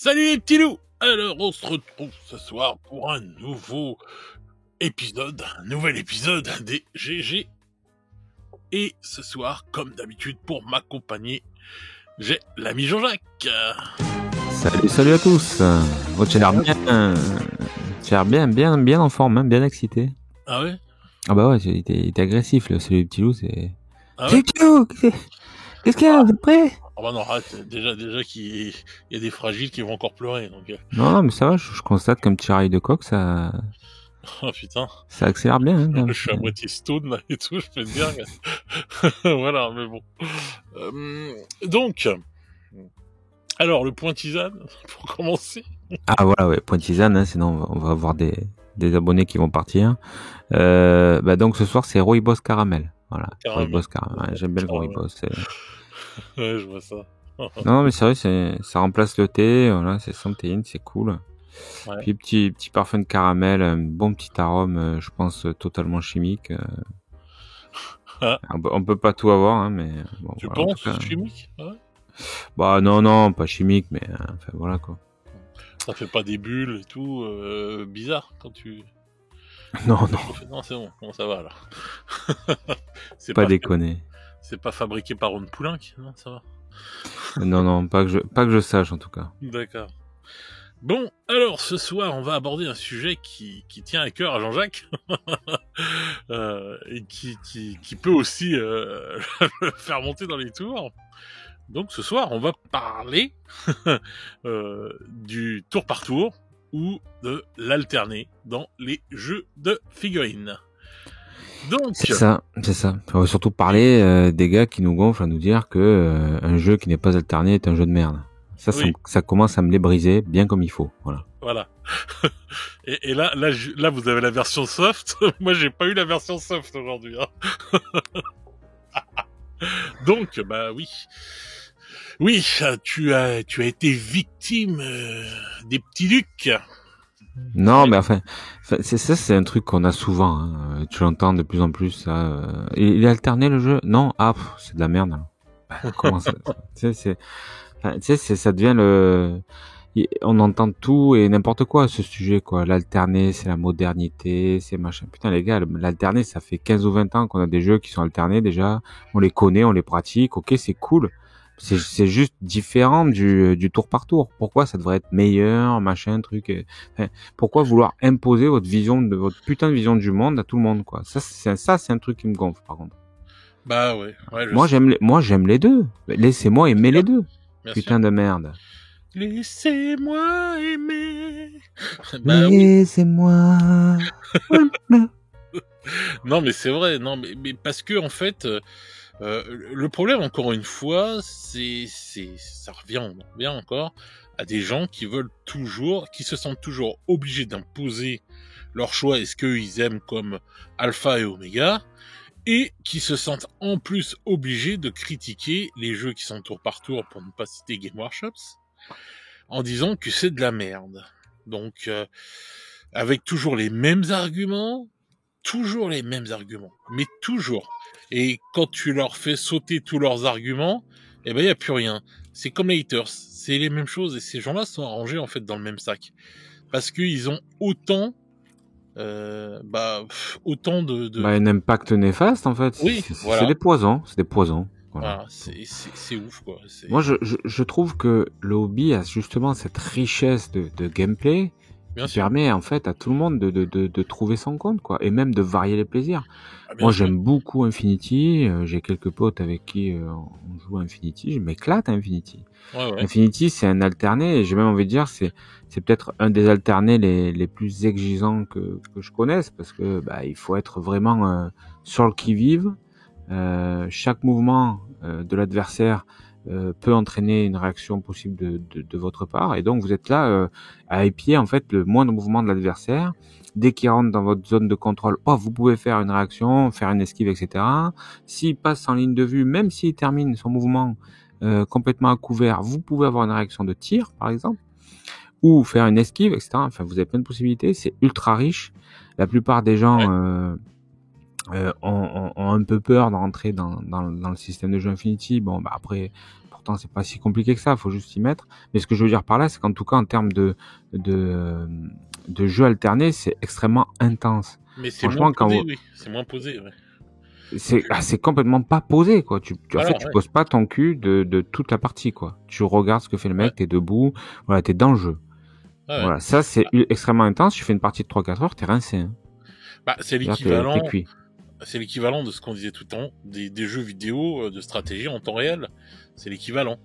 Salut les petits loups! Alors on se retrouve ce soir pour un nouveau épisode, un nouvel épisode des GG. Et ce soir, comme d'habitude, pour m'accompagner, j'ai l'ami Jean-Jacques. Salut à tous. Oh, tu as l'air bien en forme, hein, bien excité. Ah ouais? Ah bah ouais, il était agressif, là, celui du petit loup, c'est... Ah Salut ouais? petit loup, qu'est-ce qu'il y a, vous êtes prêts? Oh bah non, arrête, déjà qu'il y a des fragiles qui vont encore pleurer, donc... Non, mais ça va, je constate qu'un petit rail de coq, ça Oh putain, accélère bien, hein, quand même. je suis à moitié stone là et tout, je peux te dire. Voilà, mais bon. Donc, alors le point tisane, pour commencer. Ah voilà, ouais, point tisane, hein, sinon on va avoir des abonnés qui vont partir. Bah donc ce soir, c'est Rooibos Caramel. Voilà, Caramel. Rooibos Caramel. Ouais, j'aime bien le Rooibos. Ouais, je vois ça. Non, mais c'est vrai, ça remplace le thé, voilà, c'est santéine, c'est cool. Ouais. Puis petit parfum de caramel, un bon petit arôme, je pense totalement chimique. Ah. On peut pas tout avoir, hein, mais bon. Tu voilà, penses chimique? Ouais. Bah non, pas chimique, mais enfin voilà quoi. Ça fait pas des bulles et tout bizarre quand tu... Non. Non, c'est bon, comment ça va là? C'est pas déconner. C'est pas fabriqué par Ron Poulenc, non, ça va. Non, pas que je sache en tout cas. D'accord. Bon, alors ce soir, on va aborder un sujet qui tient à cœur à Jean-Jacques et qui peut aussi le faire monter dans les tours. Donc ce soir, on va parler du tour par tour ou de l'alterner dans les jeux de figurines. Donc, c'est ça. On va surtout parler des gars qui nous gonflent à nous dire que un jeu qui n'est pas alterné est un jeu de merde. Ça commence à me les briser bien comme il faut. Voilà. Et là, vous avez la version soft. Moi, j'ai pas eu la version soft aujourd'hui. Hein. Donc, bah oui. Oui, tu as été victime des petits ducs. Non, mais enfin, c'est un truc qu'on a souvent. Hein. Tu l'entends de plus en plus. Ça. Il est alterné le jeu? Non, c'est de la merde. Alors. Comment ça? Tu sais, ça devient le. On entend tout et n'importe quoi à ce sujet, quoi. L'alterné, c'est la modernité, c'est machin. Putain, les gars, l'alterné, ça fait 15 ou 20 ans qu'on a des jeux qui sont alternés déjà. On les connaît, on les pratique. Ok, c'est cool. C'est juste différent du tour par tour. Pourquoi ça devrait être meilleur, machin, truc. Enfin, pourquoi vouloir imposer votre putain de vision du monde à tout le monde, quoi. Ça, c'est un truc qui me gonfle, par contre. Bah ouais. Moi, j'aime les deux. Laissez-moi aimer les deux. Putain de merde. Laissez-moi aimer. Bah Laissez-moi. Non, mais c'est vrai. Non, mais parce que en fait, le problème, encore une fois, ça revient encore à des gens qui se sentent toujours obligés d'imposer leur choix et ce qu'ils aiment comme alpha et oméga, et qui se sentent en plus obligés de critiquer les jeux qui sont tour par tour, pour ne pas citer Game Workshops, en disant que c'est de la merde. Donc, avec toujours les mêmes arguments, mais toujours. Et quand tu leur fais sauter tous leurs arguments, eh ben, il n'y a plus rien. C'est comme les haters. C'est les mêmes choses, et ces gens-là sont arrangés, en fait, dans le même sac. Parce qu'ils ont autant de... un impact néfaste, en fait. Oui, voilà. C'est des poisons. Voilà, c'est ouf, quoi. Moi, je trouve que le hobby a justement cette richesse de gameplay qui permet, en fait, à tout le monde de trouver son compte, quoi. Et même de varier les plaisirs. Moi, j'aime beaucoup Infinity. J'ai quelques potes avec qui on joue à Infinity. Je m'éclate à Infinity. Ouais. Infinity, c'est un alterné. Et j'ai même envie de dire, c'est peut-être un des alternés les plus exigeants que je connaisse. Parce que, il faut être vraiment sur le qui-vive. Chaque mouvement de l'adversaire peut entraîner une réaction possible de votre part, et donc vous êtes là à épier en fait le moindre mouvement de l'adversaire. Dès qu'il rentre dans votre zone de contrôle, vous pouvez faire une réaction, faire une esquive, etc. S'il passe en ligne de vue, même s'il termine son mouvement complètement à couvert, vous pouvez avoir une réaction de tir, par exemple, ou faire une esquive, etc. Enfin, vous avez plein de possibilités. C'est ultra riche. La plupart des gens ont un peu peur de rentrer dans le système de jeu Infinity. Bon, après, pour pourtant c'est pas si compliqué que ça, faut juste s'y mettre. Mais ce que je veux dire par là, c'est qu'en tout cas en termes de de jeux alternés, c'est extrêmement intense. Mais c'est moins Franchement, quand posé, vous, oui. C'est moins posé, ouais. c'est complètement pas posé, quoi. En Voilà, fait, tu ouais. poses pas ton cul de toute la partie, quoi. Tu regardes ce que fait le Ouais, mec, t'es debout, voilà, t'es dans le jeu. ouais, ouais. Voilà, ça c'est extrêmement intense. Tu fais une partie de 3-4 heures, t'es rincé, hein. Bah, C'est-à-dire t'es l'équivalent, cuit. c'est l'équivalent de ce qu'on disait tout le temps, des jeux vidéo de stratégie en temps réel. C'est l'équivalent.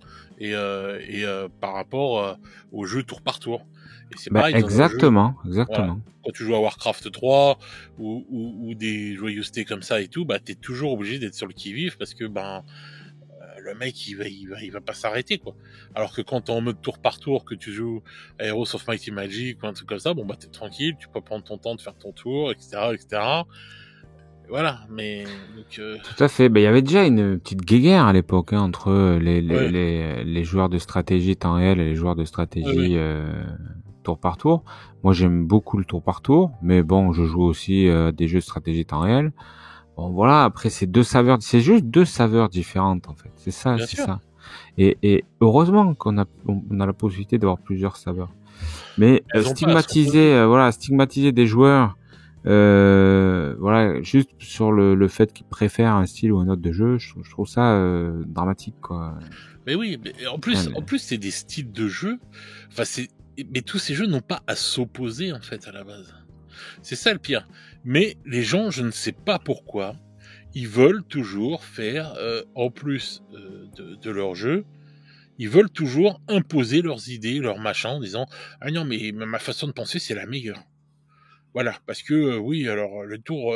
Par rapport aux jeux tour par tour. Et c'est Ben pareil dans un jeu. exactement, Voilà. exactement. Quand tu joues à Warcraft 3 ou des joyeusetés comme ça et tout, bah t'es toujours obligé d'être sur le qui-vive parce que le mec il va pas s'arrêter quoi. Alors que quand t'es en mode tour par tour, que tu joues à Heroes of Might and Magic ou un truc comme ça, bon bah t'es tranquille, tu peux prendre ton temps de faire ton tour, etc., etc. Voilà, mais donc Tout à fait. Ben, il y avait déjà une petite guéguerre à l'époque, hein, entre ouais, les joueurs de stratégie temps réel et les joueurs de ouais, ouais. stratégie tour par tour. Moi, j'aime beaucoup le tour par tour, mais bon, je joue aussi des jeux de stratégie temps réel. Bon, voilà. Après, c'est juste deux saveurs différentes en fait. C'est ça, Bien c'est sûr. ça. Et heureusement on a la possibilité d'avoir plusieurs saveurs. Mais Elles ont pas à s'opposer. stigmatiser des joueurs, voilà, juste sur le fait qu'ils préfèrent un style ou un autre de jeu, je trouve ça dramatique, quoi. Mais oui, mais Putain, mais- en plus c'est des styles de jeu. Enfin mais tous ces jeux n'ont pas à s'opposer en fait à la base. C'est ça le pire. Mais les gens, je ne sais pas pourquoi, ils veulent toujours faire, en plus de leur jeu, ils veulent toujours imposer leurs idées, leurs machins, en disant ah non mais ma façon de penser c'est la meilleure. Voilà, parce que oui, alors le tour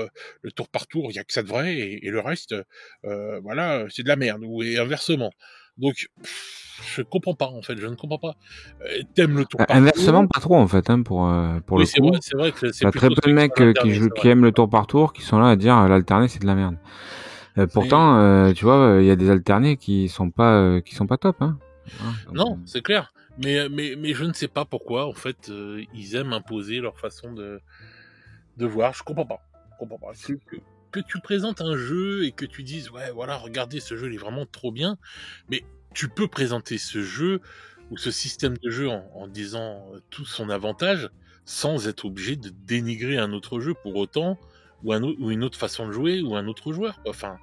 par tour, il y a que ça de vrai et le reste, voilà, c'est de la merde ou et inversement. Donc je comprends pas en fait, je ne comprends pas. T'aimes le tour par Inversement, tour? pas trop en fait, hein, pour Oui, le coup. c'est vrai que c'est T'as très plutôt peu de ceux qui sont mecs à l'alterné, c'est qui vrai. aiment le tour par tour, qui sont là à dire l'alterné c'est de la merde. Mais Pourtant, tu vois, il y a des alternés qui sont pas top, hein. Voilà, donc, non, c'est clair. Mais je ne sais pas pourquoi en fait ils aiment imposer leur façon de voir. Je comprends pas. Je comprends pas. Que tu présentes un jeu et que tu dises ouais voilà regardez ce jeu il est vraiment trop bien, mais tu peux présenter ce jeu ou ce système de jeu en disant tout son avantage sans être obligé de dénigrer un autre jeu pour autant ou une autre façon de jouer ou un autre joueur. Enfin,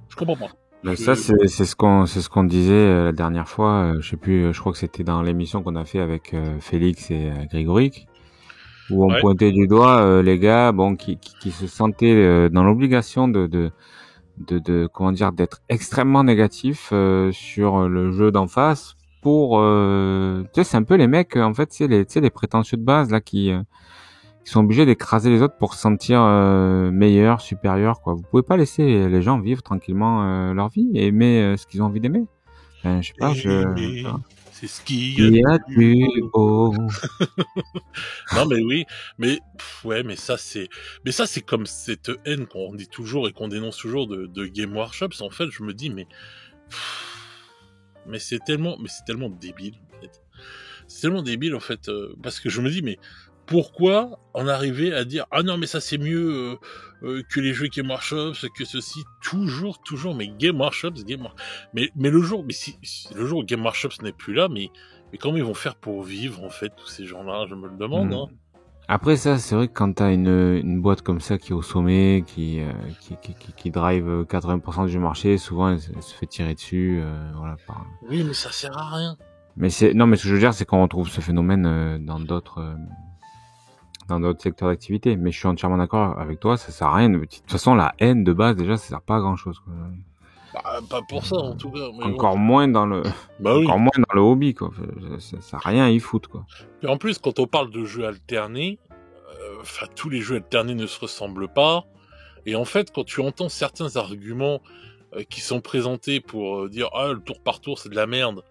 je comprends pas. ça Je... c'est ce qu'on disait la dernière fois. Je sais plus, je crois que c'était dans l'émission qu'on a fait avec Félix et Grégoric, où on Ouais. pointait du doigt les gars, bon, qui se sentaient dans l'obligation de comment dire, d'être extrêmement négatifs sur le jeu d'en face. Pour, tu sais, c'est un peu les mecs, en fait, tu sais, les prétentieux de base là qui sont obligés d'écraser les autres pour se sentir meilleurs, supérieurs, quoi. Vous pouvez pas laisser les gens vivre tranquillement leur vie et aimer ce qu'ils ont envie d'aimer. Enfin, je sais pas, Aimer, c'est ce qu'il y a il y de a plus du beau. beau. Non mais oui, ouais, mais ça c'est comme cette haine qu'on dit toujours et qu'on dénonce toujours de Game Workshops. En fait, je me dis mais c'est tellement débile en fait. C'est tellement débile en fait parce que je me dis mais pourquoi en arriver à dire ah non mais ça c'est mieux que les jeux Game Workshops que ceci toujours mais Game Workshops mais le jour si le jour où Game Workshops n'est plus là mais comment ils vont faire pour vivre en fait tous ces gens-là je me le demande Hmm. hein. Après ça, c'est vrai que quand t'as une boîte comme ça qui est au sommet, qui drive 80% du marché, souvent elle se fait tirer dessus, voilà. Oui mais ça sert à rien. Mais non, mais ce que je veux dire, c'est qu'on retrouve ce phénomène dans d'autres secteurs d'activité. Mais je suis entièrement d'accord avec toi, ça sert à rien. De toute façon, la haine de base, déjà, ça sert pas à grand chose, quoi. Bah, pas pour ça en tout cas mais bon. Encore moins Bah oui. encore moins dans le hobby, quoi. Ça a rien à y foutre, quoi. Et en plus quand on parle de jeux alternés enfin tous les jeux alternés ne se ressemblent pas. Et en fait, quand tu entends certains arguments qui sont présentés pour dire ah le tour par tour c'est de la merde,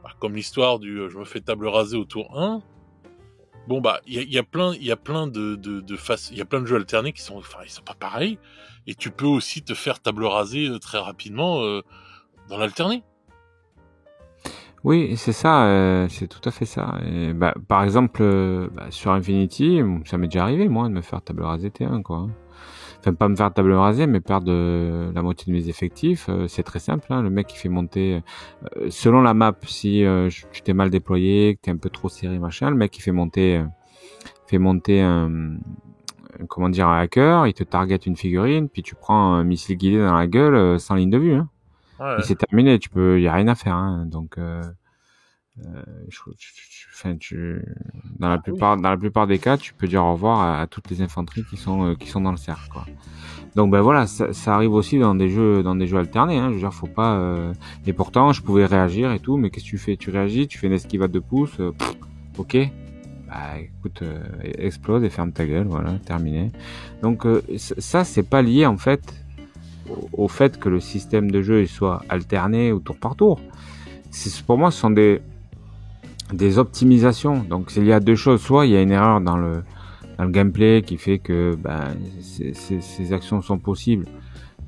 bah, comme l'histoire du je me fais table rasée au tour 1, bon bah il y a plein il y a plein de jeux alternés qui sont enfin ils sont pas pareils et tu peux aussi te faire table rasée très rapidement dans l'alterné. Oui, c'est ça, c'est tout à fait ça. Et, bah, par exemple, sur Infinity, ça m'est déjà arrivé, moi, de me faire table rasée T1, quoi. enfin pas me faire table rasée, mais perdre la moitié de mes effectifs. C'est très simple, hein. Le mec qui fait monter, selon la map, si tu t'es mal déployé, que t'es un peu trop serré, machin, le mec qui fait monter comment dire, un hacker, il te target une figurine, puis tu prends un missile guidé dans la gueule sans ligne de vue, hein. Ouais. Et c'est terminé, y a rien à faire, hein. Donc enfin, Oui. dans la plupart des cas, tu peux dire au revoir à toutes les infanteries qui sont dans le cercle, quoi. Donc ben voilà, ça arrive aussi dans des jeux alternés, hein. Je veux dire, faut pas. Et pourtant, je pouvais réagir et tout, mais qu'est-ce que tu fais? Tu réagis, tu fais une esquive à 2 pouces, ok. Bah écoute, explose et ferme ta gueule, voilà, terminé. Donc ça, c'est pas lié en fait au fait que le système de jeu il soit alterné ou tour par tour. Pour moi, ce sont des optimisations. Donc il y a 2 choses. Soit il y a une erreur dans le gameplay qui fait que ces actions sont possibles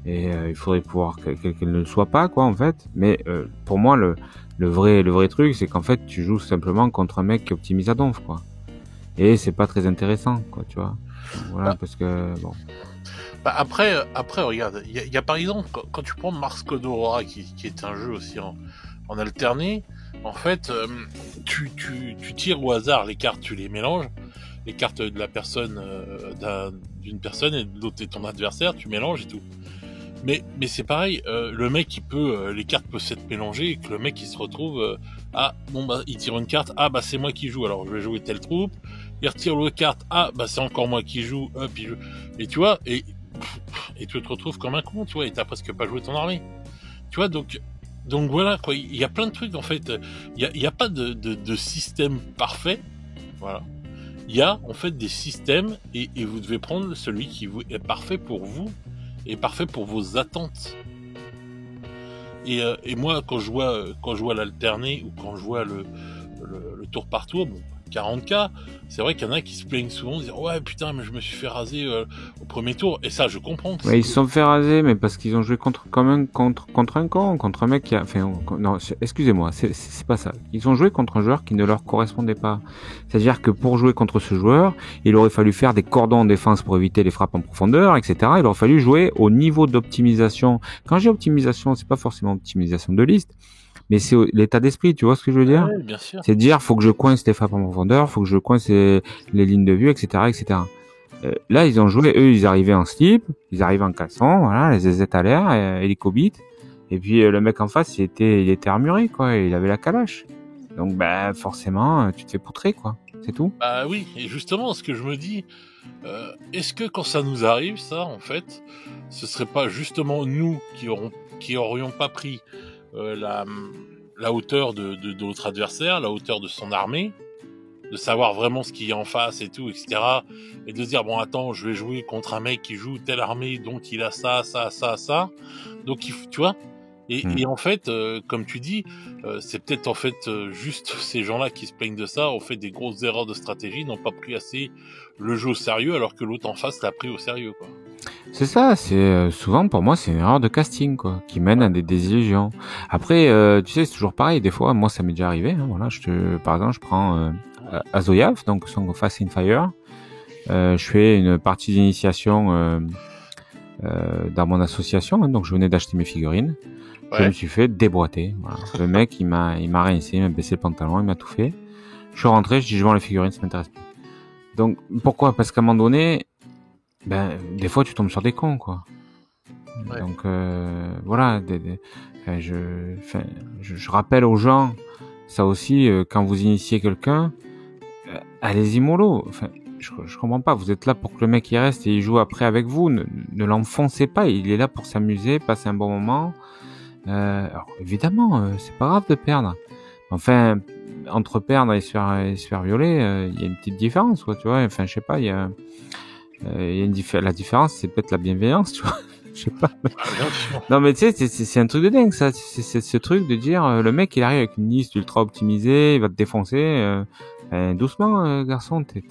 et il faudrait pouvoir qu'elles ne le soient pas, quoi, en fait. Mais pour moi, le vrai truc, c'est qu'en fait, tu joues simplement contre un mec qui optimise à donf, quoi. Et c'est pas très intéressant, quoi, tu vois. Voilà, Bah, parce que bon. après, regarde, il y a par exemple, quand tu prends Mars Code Aurora, qui est un jeu aussi en alterné, en fait, tu tires au hasard les cartes, tu les mélanges, les cartes de la personne, d'une personne et de l'autre est ton adversaire, tu mélanges et tout. Mais c'est pareil, le mec les cartes peuvent s'être mélangées et que le mec il se retrouve, ah bon bah il tire une carte, ah bah c'est moi qui joue, alors je vais jouer telle troupe, il retire l'autre carte, ah bah c'est encore moi qui joue, hop, et tu vois, et tu te retrouves comme un con, tu vois, et t'as presque pas joué ton armée, tu vois, donc voilà quoi, il y a plein de trucs en fait, il y a pas de système parfait, voilà. Il y a en fait des systèmes et vous devez prendre celui qui est parfait pour vous et parfait pour vos attentes. Et moi, quand je vois l'alterner ou quand je vois le tour par tour, bon, 40K, c'est vrai qu'il y en a qui se plaignent souvent, disent ouais putain mais je me suis fait raser au premier tour. Et ça, je comprends. Ouais, ils se sont fait raser, mais parce qu'ils ont joué contre un con, contre un mec qui a, enfin, non, excusez-moi, c'est pas ça. Ils ont joué contre un joueur qui ne leur correspondait pas. C'est-à-dire que pour jouer contre ce joueur, il aurait fallu faire des cordons en défense pour éviter les frappes en profondeur, etc. Il aurait fallu jouer au niveau d'optimisation. Quand j'ai optimisation, c'est pas forcément optimisation de liste, mais c'est l'état d'esprit, tu vois ce que je veux dire? Ouais, bien sûr. C'est de dire, faut que je coince les frappes en profondeur, faut que je coince les lignes de vue, etc., etc. Là, ils ont joué, eux, ils arrivaient en slip, ils arrivaient en caleçon, voilà, les aisettes à l'air, hélicobite. Et puis le mec en face, il était armuré, quoi, il avait la calache. Donc, bah, forcément, tu te fais poutrer, quoi. C'est tout. Bah oui, et justement, ce que je me dis, est-ce que quand ça nous arrive, ça, en fait, ce serait pas justement nous qui aurions pas pris la hauteur de notre adversaire, la hauteur de son armée, de savoir vraiment ce qu'il y a en face et tout, etc. Et de se dire, bon, attends, je vais jouer contre un mec qui joue telle armée, donc il a ça, ça, ça, ça. Donc, tu vois. Et en fait, comme tu dis, c'est peut-être en fait juste ces gens-là qui se plaignent de ça, ont fait des grosses erreurs de stratégie, n'ont pas pris assez le jeu au sérieux, alors que l'autre en face l'a pris au sérieux, quoi. C'est ça, c'est souvent pour moi c'est une erreur de casting, quoi, qui mène à des désillusions. Après, tu sais, c'est toujours pareil. Des fois, moi, ça m'est déjà arrivé, hein, voilà, par exemple, je prends Azoyav, donc Song of Fast and Fire. Je fais une partie d'initiation dans mon association, hein, donc je venais d'acheter mes figurines. Je me suis fait déboîter. Voilà. Le mec, il m'a rincé, il m'a baissé le pantalon, il m'a tout fait. Je suis rentré, je dis je vends les figurines, ça m'intéresse plus. Donc pourquoi? Parce qu'à un moment donné, ben des fois tu tombes sur des cons, quoi. Ouais. Donc voilà, je rappelle aux gens ça aussi quand vous initiez quelqu'un, allez-y mollo. Enfin, je comprends pas. Vous êtes là pour que le mec y reste et il joue après avec vous. Ne l'enfoncez pas. Il est là pour s'amuser, passer un bon moment. Alors évidemment, c'est pas grave de perdre. Enfin, entre perdre et se faire violer, il y a une petite différence, quoi. Tu vois. Enfin, je sais pas. Il y a la différence, c'est peut-être la bienveillance, tu vois. Je sais pas. Non, mais tu sais, c'est un truc de dingue, ça. C'est ce truc de dire, le mec, il arrive avec une liste ultra optimisée, il va te défoncer. Doucement, garçon, t'es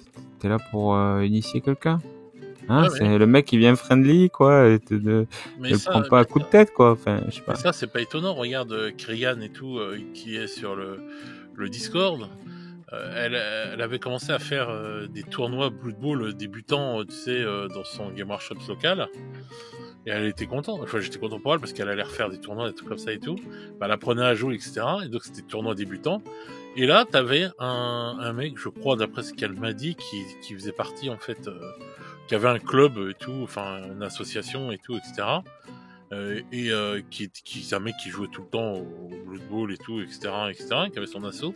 là pour initier quelqu'un. Hein, c'est le mec qui vient friendly, quoi. Et ne prend pas à coup de tête, quoi. Enfin, je sais pas. Mais ça, c'est pas étonnant. Regarde Krigan et tout, qui est sur le Discord. elle avait commencé à faire des tournois Blood Bowl débutants, tu sais, dans son Game Workshop local. Et elle était contente. Enfin, j'étais content pour elle parce qu'elle allait refaire des tournois, des trucs comme ça et tout. Bah, elle apprenait à jouer, etc. Et donc, c'était tournoi débutant. Et là, t'avais un mec, je crois, d'après ce qu'elle m'a dit, qui faisait partie, en fait, qui avait un club et tout, enfin, une association et tout, etc. Qui c'est un mec qui jouait tout le temps au Blood Bowl et tout, etc., qui avait son asso.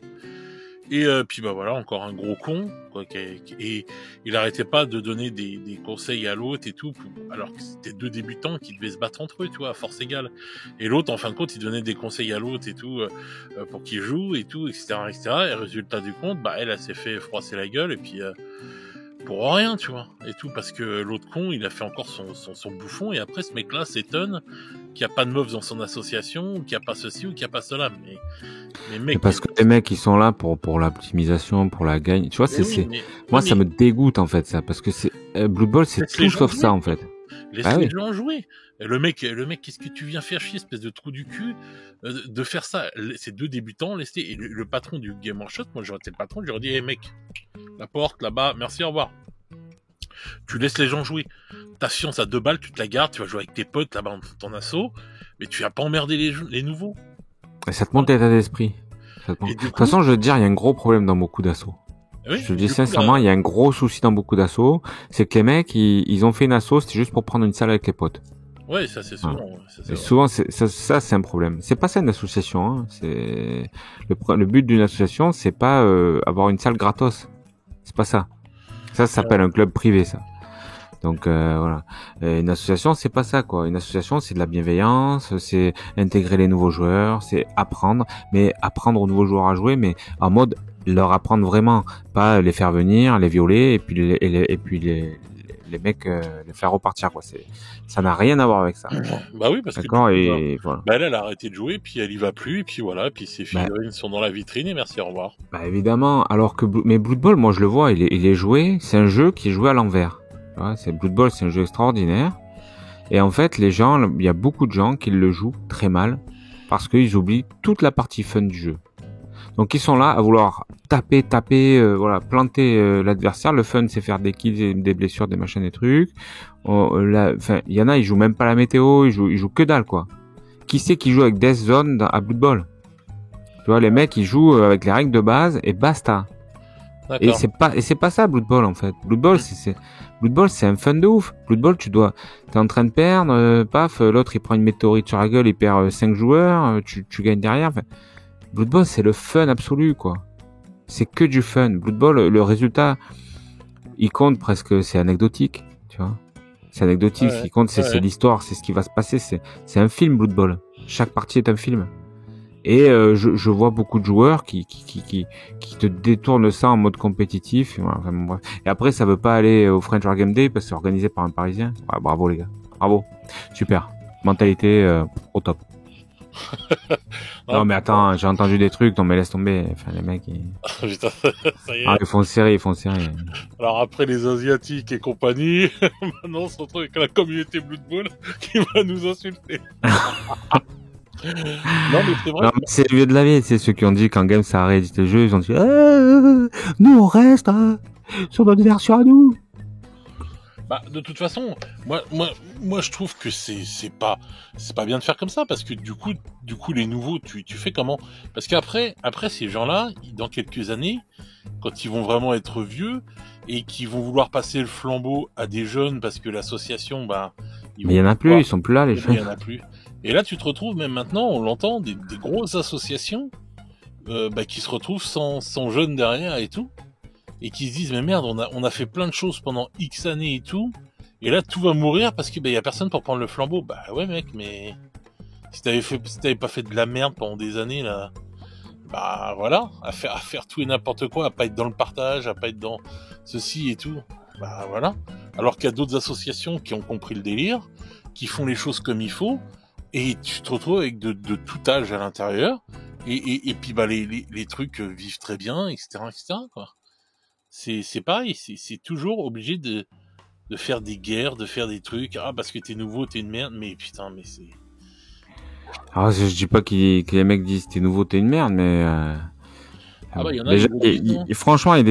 Et puis bah voilà, encore un gros con, quoi, et il arrêtait pas de donner des conseils à l'autre et tout, alors que c'était deux débutants qui devaient se battre entre eux, tu vois, à force égale. Et l'autre, en fin de compte, il donnait des conseils à l'autre et tout, pour qu'il joue et tout, etc., etc. Et résultat du compte, bah elle s'est fait froisser la gueule et puis pour rien, tu vois, et tout, parce que l'autre con, il a fait encore son bouffon, et après, ce mec-là s'étonne qu'il n'y a pas de meufs dans son association, ou qu'il n'y a pas ceci, ou qu'il n'y a pas cela, mais mec... Parce que les mecs, ils sont là pour l'optimisation, pour la gagne, tu vois, moi, ça me dégoûte, en fait, ça, parce que Blood Bowl, c'est tout sauf ça, en fait. Laisse les gens jouer. Et le mec, qu'est-ce que tu viens faire chier, espèce de trou du cul, de faire ça? C'est deux débutants, laissez. Et le patron du Game Workshop, moi j'aurais été le patron, j'aurais dit, hey mec, la porte là-bas, merci, au revoir. Tu laisses les gens jouer. Ta fiance à 2 balles, tu te la gardes, tu vas jouer avec tes potes là-bas dans ton assaut, mais tu vas pas emmerder les nouveaux. Et ça te monte l'état d'esprit. De toute façon, je veux te dire, il y a un gros problème dans beaucoup d'assauts. Oui, je le dis sincèrement, il y a un gros souci dans beaucoup d'assauts, c'est que les mecs, ils ont fait une asso, c'était juste pour prendre une salle avec les potes. Ouais, ça c'est souvent. Ouais. Et souvent, ça c'est un problème. C'est pas ça une association. Hein. C'est le but d'une association, c'est pas avoir une salle gratos. C'est pas ça. Ça s'appelle un club privé, ça. Donc voilà. Et une association, c'est pas ça, quoi. Une association, c'est de la bienveillance, c'est intégrer les nouveaux joueurs, c'est apprendre, mais apprendre aux nouveaux joueurs à jouer, mais en mode leur apprendre vraiment, pas les faire venir, les violer et puis les mecs les faire repartir, quoi. Ça n'a rien à voir avec ça. Bah oui, parce d'accord, que et voilà. Bah elle a arrêté de jouer, puis elle y va plus, et puis voilà, puis ses figurines sont dans la vitrine et merci, au revoir. Bah évidemment, alors que mais Blood Bowl, moi je le vois, il est joué, c'est un jeu qui est joué à l'envers. C'est Blood Bowl, c'est un jeu extraordinaire. Et en fait, il y a beaucoup de gens qui le jouent très mal parce qu'ils oublient toute la partie fun du jeu. Donc ils sont là à vouloir taper, voilà, planter l'adversaire. Le fun, c'est faire des kills, des blessures, des machins, des trucs. Enfin, il y en a, ils jouent même pas la météo, ils jouent que dalle, quoi. Qui c'est qui joue avec Death Zone à Blood Bowl? Tu vois, les mecs, ils jouent avec les règles de base et basta. Et c'est pas ça Blood Bowl, en fait. Blood Bowl, c'est un fun de ouf. Blood Bowl, t'es en train de perdre, paf, l'autre il prend une météorite sur la gueule, il perd 5 joueurs, tu gagnes derrière. Enfin, Blood Bowl, c'est le fun absolu, quoi. C'est que du fun. Blood Bowl, le résultat, il compte presque, c'est anecdotique, tu vois. C'est anecdotique, ce qui compte, c'est l'histoire, c'est ce qui va se passer, c'est un film, Blood Bowl. Chaque partie est un film. Et je vois beaucoup de joueurs qui te détournent ça en mode compétitif. Voilà, enfin, bref. Et après, ça veut pas aller au French War Game Day parce que c'est organisé par un Parisien. Ouais, bravo les gars, bravo, super, mentalité au top. Non mais attends, j'ai entendu des trucs, non mais laisse tomber. Enfin les mecs, Putain, ça y est. Ils font serrer. Alors après les Asiatiques et compagnie, maintenant on se retrouve avec la communauté Blood Bowl qui va nous insulter. Non mais c'est vrai. Non, mais c'est le vieux de la vieille, c'est ceux qui ont dit quand Games a réédité le jeu, ils ont dit nous on reste sur notre version à nous. Bah de toute façon, moi je trouve que c'est pas bien de faire comme ça parce que du coup les nouveaux tu fais comment? Parce qu'après ces gens-là, dans quelques années, quand ils vont vraiment être vieux et qu'ils vont vouloir passer le flambeau à des jeunes parce que l'association mais il y en a plus, ils sont plus là les jeunes. Il y en a plus. Et là tu te retrouves même maintenant, on l'entend, des grosses associations qui se retrouvent sans jeunes derrière et tout. Et qui se disent mais merde, on a fait plein de choses pendant X années et tout, et là tout va mourir parce que y a personne pour prendre le flambeau. Bah ouais mec, mais si t'avais pas fait de la merde pendant des années là, bah voilà, à faire tout et n'importe quoi, à pas être dans le partage, à pas être dans ceci et tout, bah voilà. Alors qu'il y a d'autres associations qui ont compris le délire, qui font les choses comme il faut, et tu te retrouves avec de tout âge à l'intérieur, et puis bah les trucs vivent très bien, etc. quoi. C'est pareil, c'est toujours obligé de faire des guerres, de faire des trucs. Ah, parce que t'es nouveau, t'es une merde, mais putain, mais c'est... Alors, je dis pas que les mecs disent t'es nouveau, t'es une merde, mais Ah bah, il y en a, Déjà, ils vont vite, hein. franchement, il y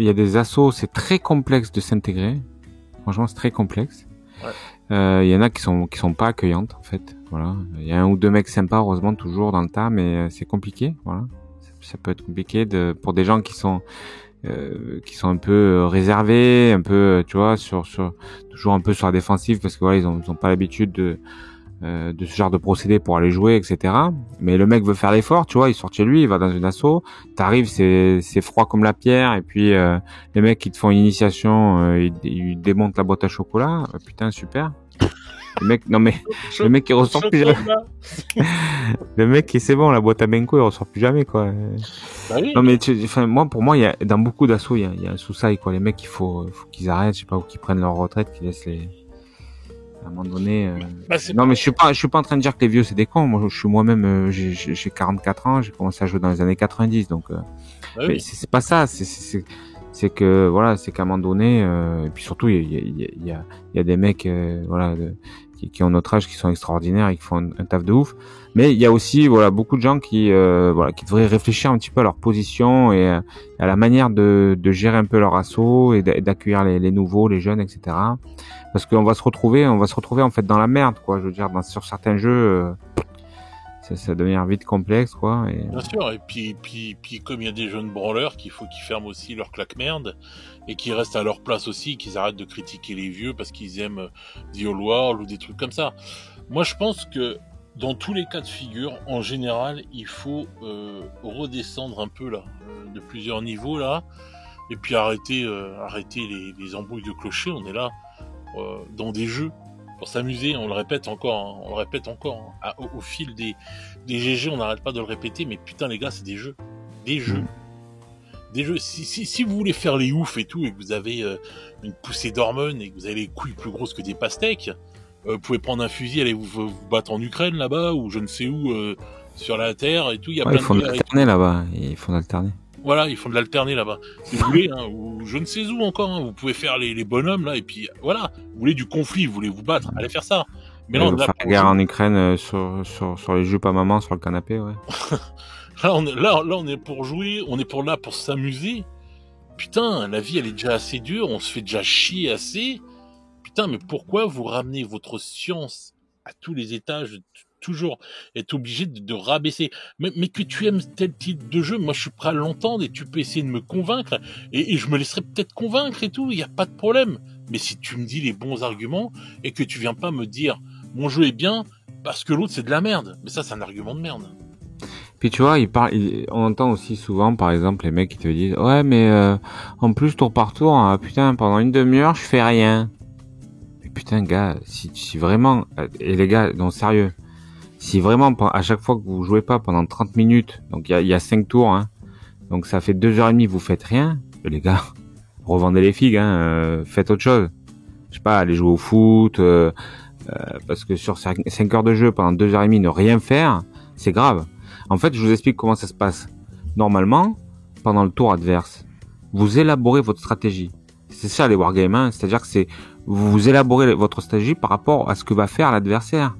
a des assos, c'est très complexe de s'intégrer. Franchement, c'est très complexe. Ouais. Il y en a qui sont pas accueillantes, en fait. Voilà. Il y a un ou deux mecs sympas, heureusement, toujours dans le tas, mais c'est compliqué. Voilà. Ça peut être compliqué pour des gens qui sont un peu réservés, un peu, tu vois, toujours un peu sur la défensive, parce que voilà, ils ont pas l'habitude de ce genre de procédé pour aller jouer, etc. Mais le mec veut faire l'effort, tu vois, il sort de chez lui, il va dans une asso, t'arrives, c'est froid comme la pierre, et puis les mecs qui te font une initiation, ils démontent la boîte à chocolat, putain, super. Le mec, non mais, le mec il ressort plus jamais. Le mec, c'est bon, la boîte à Benko, il ressort plus jamais, quoi. Bah oui, Non mais, pour moi, il y a, dans beaucoup d'assauts, il y a un sous-sail, quoi. Les mecs, il faut qu'ils arrêtent, je sais pas, ou qu'ils prennent leur retraite, qu'ils laissent à un moment donné. Non mais je suis pas en train de dire que les vieux c'est des cons. Moi, je suis moi-même, j'ai 44 ans, j'ai commencé à jouer dans les années 90, donc. bah Mais oui. c'est pas ça. C'est que voilà, c'est qu'à un moment donné, et puis surtout il y a des mecs voilà qui ont notre âge, qui sont extraordinaires et qui font un taf de ouf. Mais il y a aussi voilà beaucoup de gens qui qui devraient réfléchir un petit peu à leur position et à la manière de gérer un peu leur assaut et d'accueillir les nouveaux, les jeunes, etc. Parce qu'on va se retrouver en fait dans la merde, quoi. Je veux dire, sur certains jeux, ça devient vite complexe, quoi. Et... Bien sûr, et puis comme il y a des jeunes branleurs qu'il faut qu'ils ferment aussi leur claque-merde et qu'ils restent à leur place aussi, qu'ils arrêtent de critiquer les vieux parce qu'ils aiment The Old World ou des trucs comme ça. Moi, je pense que dans tous les cas de figure, en général, il faut redescendre un peu là, de plusieurs niveaux là, et puis arrêter les embrouilles de clocher. On est là dans des jeux pour s'amuser, on le répète encore, au fil des GG, on n'arrête pas de le répéter, mais putain les gars, c'est des jeux. Des jeux. Si vous voulez faire les oufs et tout, et que vous avez une poussée d'hormones, et que vous avez les couilles plus grosses que des pastèques, vous pouvez prendre un fusil, aller vous battre en Ukraine là-bas, ou je ne sais où, sur la Terre et tout, il y a plein ils font de l'alterner là-bas, ils font d'alterner. Voilà, ils font de l'alterner là-bas. Si vous voulez, hein, ou je ne sais où encore, hein, vous pouvez faire les bonhommes là, et puis voilà. Vous voulez du conflit, vous voulez vous battre, allez faire ça. Mais là, on faire la guerre en Ukraine sur les jupes à maman sur le canapé, ouais. là, on est pour jouer, on est pour s'amuser. Putain, la vie elle est déjà assez dure, on se fait déjà chier assez. Putain, mais pourquoi vous ramenez votre science à tous les étages, toujours être obligé de rabaisser. Mais que tu aimes tel type de jeu, moi je suis prêt à l'entendre et tu peux essayer de me convaincre et je me laisserai peut-être convaincre et tout, il n'y a pas de problème. Mais si tu me dis les bons arguments et que tu viens pas me dire mon jeu est bien parce que l'autre c'est de la merde, mais ça c'est un argument de merde. Puis tu vois, on entend aussi souvent, par exemple, les mecs qui te disent ouais mais en plus tour par tour, hein, putain pendant une demi-heure je fais rien. Mais putain gars, si vraiment, et les gars, non sérieux. Si vraiment, à chaque fois que vous jouez pas pendant 30 minutes, donc il y a 5 tours, hein, donc ça fait 2h30, vous faites rien, les gars, revendez les figues, hein, faites autre chose. Je sais pas, allez jouer au foot, parce que sur 5 heures de jeu, pendant 2h30, ne rien faire, c'est grave. En fait, je vous explique comment ça se passe. Normalement, pendant le tour adverse, vous élaborez votre stratégie. C'est ça les wargames, hein, c'est-à-dire que vous élaborez votre stratégie par rapport à ce que va faire l'adversaire.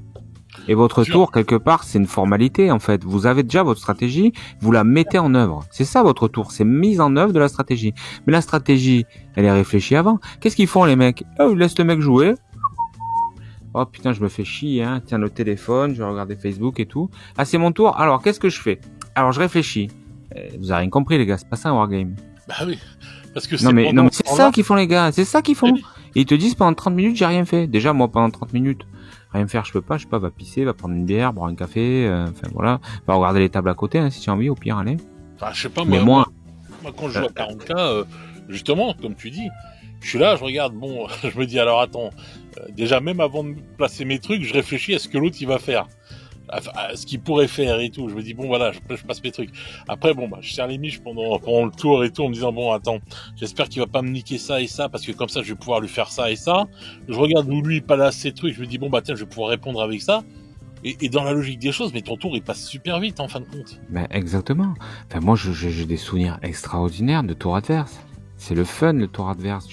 Et votre tour, quelque part, c'est une formalité, en fait. Vous avez déjà votre stratégie, vous la mettez en œuvre. C'est ça, votre tour. C'est mise en œuvre de la stratégie. Mais la stratégie, elle est réfléchie avant. Qu'est-ce qu'ils font, les mecs? Ils laissent le mec jouer. Oh, putain, je me fais chier, hein. Tiens, le téléphone, je vais regarder Facebook et tout. Ah, c'est mon tour. Alors, qu'est-ce que je fais? Alors, je réfléchis. Vous avez rien compris, les gars. C'est pas ça, un wargame. Bah oui. Parce que non, mais c'est ça qu'ils font, les gars. C'est ça qu'ils font. Et ils te disent, pendant 30 minutes, j'ai rien fait. Déjà, moi, pendant 30 minutes, rien faire, je peux pas, va pisser, va prendre une bière, boire un café, enfin voilà, va regarder les tables à côté, hein, si tu as envie, au pire, allez. Enfin, je sais pas, moi quand je joue à 40K, justement, comme tu dis, je suis là, je regarde, bon, je me dis, alors attends, déjà, même avant de placer mes trucs, je réfléchis à ce que l'autre, il va faire. À ce qu'il pourrait faire et tout. Je me dis, bon, voilà, je passe mes trucs. Après, bon, bah, je serre les miches pendant le tour et tout, en me disant, bon, attends, j'espère qu'il va pas me niquer ça et ça, parce que comme ça, je vais pouvoir lui faire ça et ça. Je regarde où lui, il place ses trucs, je me dis, bon, bah, tiens, je vais pouvoir répondre avec ça. Et dans la logique des choses, mais ton tour, il passe super vite, en fin de compte. Ben, exactement. Enfin, moi, j'ai des souvenirs extraordinaires de tour adverse. C'est le fun, le tour adverse.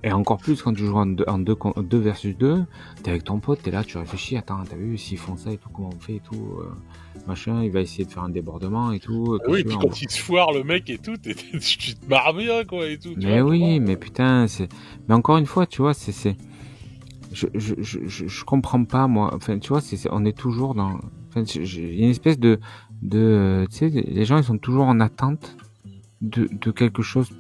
Et encore plus quand tu joues en 2 versus 2, t'es avec ton pote, t'es là, tu réfléchis, attends, t'as vu, s'ils font ça et tout, comment on fait et tout, machin, il va essayer de faire un débordement et tout. Oui, et puis quand il se foire le mec et tout, tu te marres bien, quoi, et tout. Mais oui, mais putain, mais encore une fois, tu vois, je comprends pas, moi. Enfin, tu vois, on est toujours dans, enfin, il y a une espèce de, tu sais, les gens, ils sont toujours en attente de quelque chose,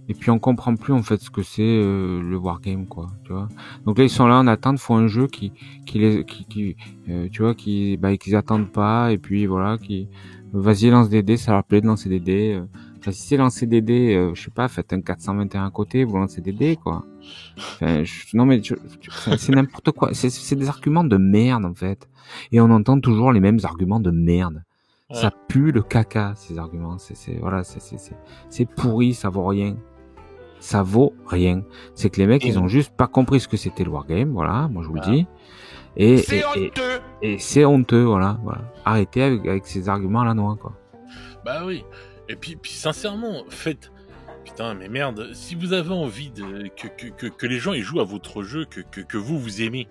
et puis on comprend plus en fait ce que c'est le wargame, quoi, tu vois. Donc là ils sont là en attente, font un jeu qui tu vois, qu'ils attendent pas, et puis voilà, vas-y, lance des dés, ça leur plaît de lancer des dés. Enfin, si c'est lancer des dés, je sais pas, faites un 421 à côté, vous lancez des dés, quoi. Enfin, non mais enfin, c'est n'importe quoi, c'est des arguments de merde en fait, et on entend toujours les mêmes arguments de merde. Ouais. Ça pue le caca, ces arguments. Voilà, c'est pourri, ça vaut rien. Ça vaut rien. C'est que les mecs, ils ont juste pas compris ce que c'était le wargame, voilà, moi je vous le dis. Et c'est honteux, voilà. Arrêtez avec ces arguments-là, noix, quoi. Bah oui. Et puis sincèrement, putain, mais merde, si vous avez envie que les gens ils jouent à votre jeu, que vous aimez,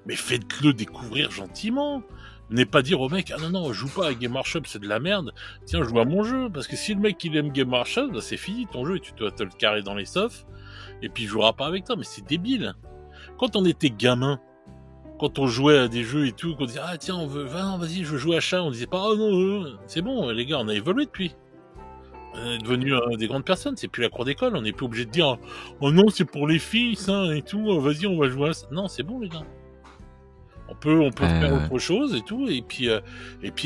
mais faites-le découvrir gentiment. N'est pas dire au mec, ah non, joue pas à Game Workshop, c'est de la merde. Tiens, joue à mon jeu. Parce que si le mec il aime Game Workshop, bah, c'est fini ton jeu et tu dois te le carrer dans les softs. Et puis il jouera pas avec toi, mais c'est débile. Quand on était gamin, quand on jouait à des jeux et tout, qu'on disait, ah tiens, vas-y, je veux jouer à chat, on disait pas, oh non, c'est bon, les gars, on a évolué depuis. On est devenu des grandes personnes, c'est plus la cour d'école, on n'est plus obligé de dire, oh non, c'est pour les filles, ça, et tout, vas-y, on va jouer à ça. Non, c'est bon, les gars. On peut faire autre chose et tout, et puis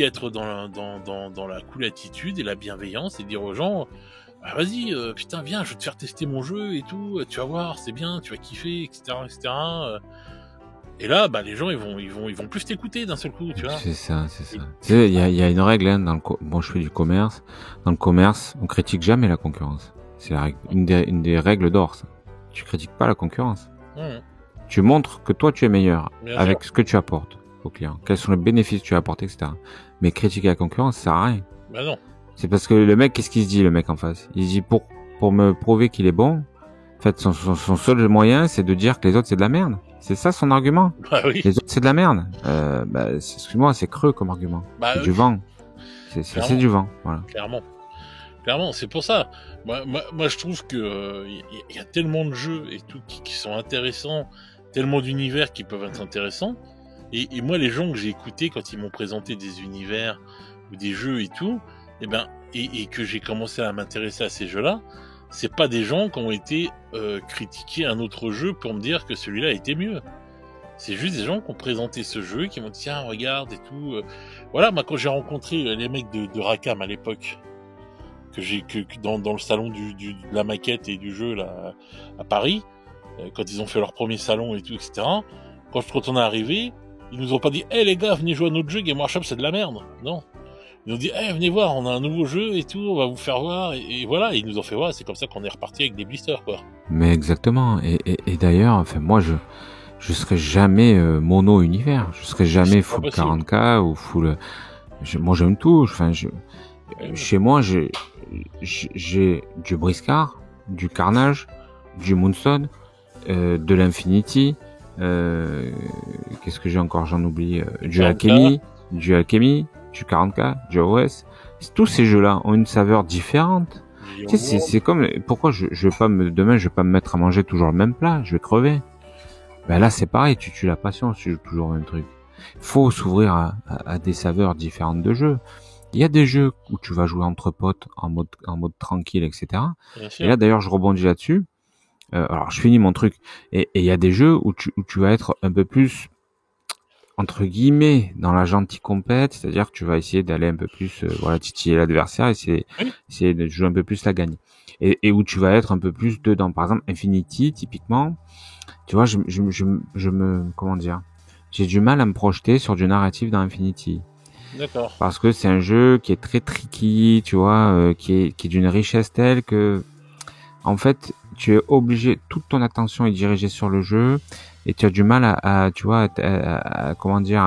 être dans la cool attitude et la bienveillance et dire aux gens, bah vas-y, putain, viens, je vais te faire tester mon jeu et tout, tu vas voir, c'est bien, tu vas kiffer, etc., etc. Et là, bah les gens ils vont plus t'écouter d'un seul coup, tu vois. C'est ça. Tu sais, il y a une règle hein, bon, je fais du commerce. Dans le commerce, on critique jamais la concurrence. C'est une des règles d'or, ça. Tu critiques pas la concurrence. Tu montres que toi tu es meilleur avec ce que tu apportes au client. Quels sont les bénéfices que tu as apportés, etc. Mais critiquer la concurrence, ça sert à rien. Bah non. C'est parce que le mec, qu'est-ce qu'il se dit, le mec en face? Il se dit pour me prouver qu'il est bon. En fait, son seul moyen, c'est de dire que les autres c'est de la merde. C'est ça son argument. Bah oui. Les autres c'est de la merde. Excuse-moi, c'est creux comme argument. Bah, c'est du vent. C'est du vent, voilà. Clairement, c'est pour ça. Moi, je trouve que y a tellement de jeux et tout qui sont intéressants, tellement d'univers qui peuvent être intéressants. Et moi, les gens que j'ai écoutés quand ils m'ont présenté des univers ou des jeux et tout, et que j'ai commencé à m'intéresser à ces jeux-là, c'est pas des gens qui ont été critiquer un autre jeu pour me dire que celui-là était mieux. C'est juste des gens qui ont présenté ce jeu, qui m'ont dit tiens regarde et tout. Voilà, moi quand j'ai rencontré les mecs de Rackham à l'époque, dans le salon de la maquette et du jeu là à Paris, quand ils ont fait leur premier salon et tout, etc. Quand on est arrivé, ils nous ont pas dit les gars venez jouer à notre jeu, Game Workshop c'est de la merde. Non. Ils nous ont dit venez voir, on a un nouveau jeu et tout, on va vous faire voir, et voilà, ils nous ont fait voir, c'est comme ça qu'on est reparti avec des blisters, quoi. Mais exactement, et d'ailleurs, enfin moi je serai jamais mono univers, je serai jamais full 40K ou full, moi j'aime tout, enfin chez moi j'ai du Briscard, du Carnage, du Moonstone, de l'Infinity, qu'est-ce que j'ai encore, j'en oublie, du Alchemy, du 40K, du OS. Tous ces jeux-là ont une saveur différente. Tu sais, c'est comme, pourquoi demain je vais pas me mettre à manger toujours le même plat, je vais crever. Ben là c'est pareil, tu tues la passion si tu joues toujours le même truc. Faut s'ouvrir à des saveurs différentes de jeux. Il y a des jeux où tu vas jouer entre potes en mode tranquille, etc. Et là d'ailleurs je rebondis là-dessus. Alors je finis mon truc. Et il y a des jeux où tu vas être un peu plus entre guillemets dans la gentille compète, c'est-à-dire que tu vas essayer d'aller un peu plus titiller l'adversaire, essayer de jouer un peu plus la gagne. Et où tu vas être un peu plus dedans. Par exemple Infinity typiquement, tu vois, je me comment dire, j'ai du mal à me projeter sur du narratif dans Infinity. D'accord. Parce que c'est un jeu qui est très tricky, tu vois, qui est d'une richesse telle que en fait, tu es obligé, toute ton attention est dirigée sur le jeu et tu as du mal à comment dire,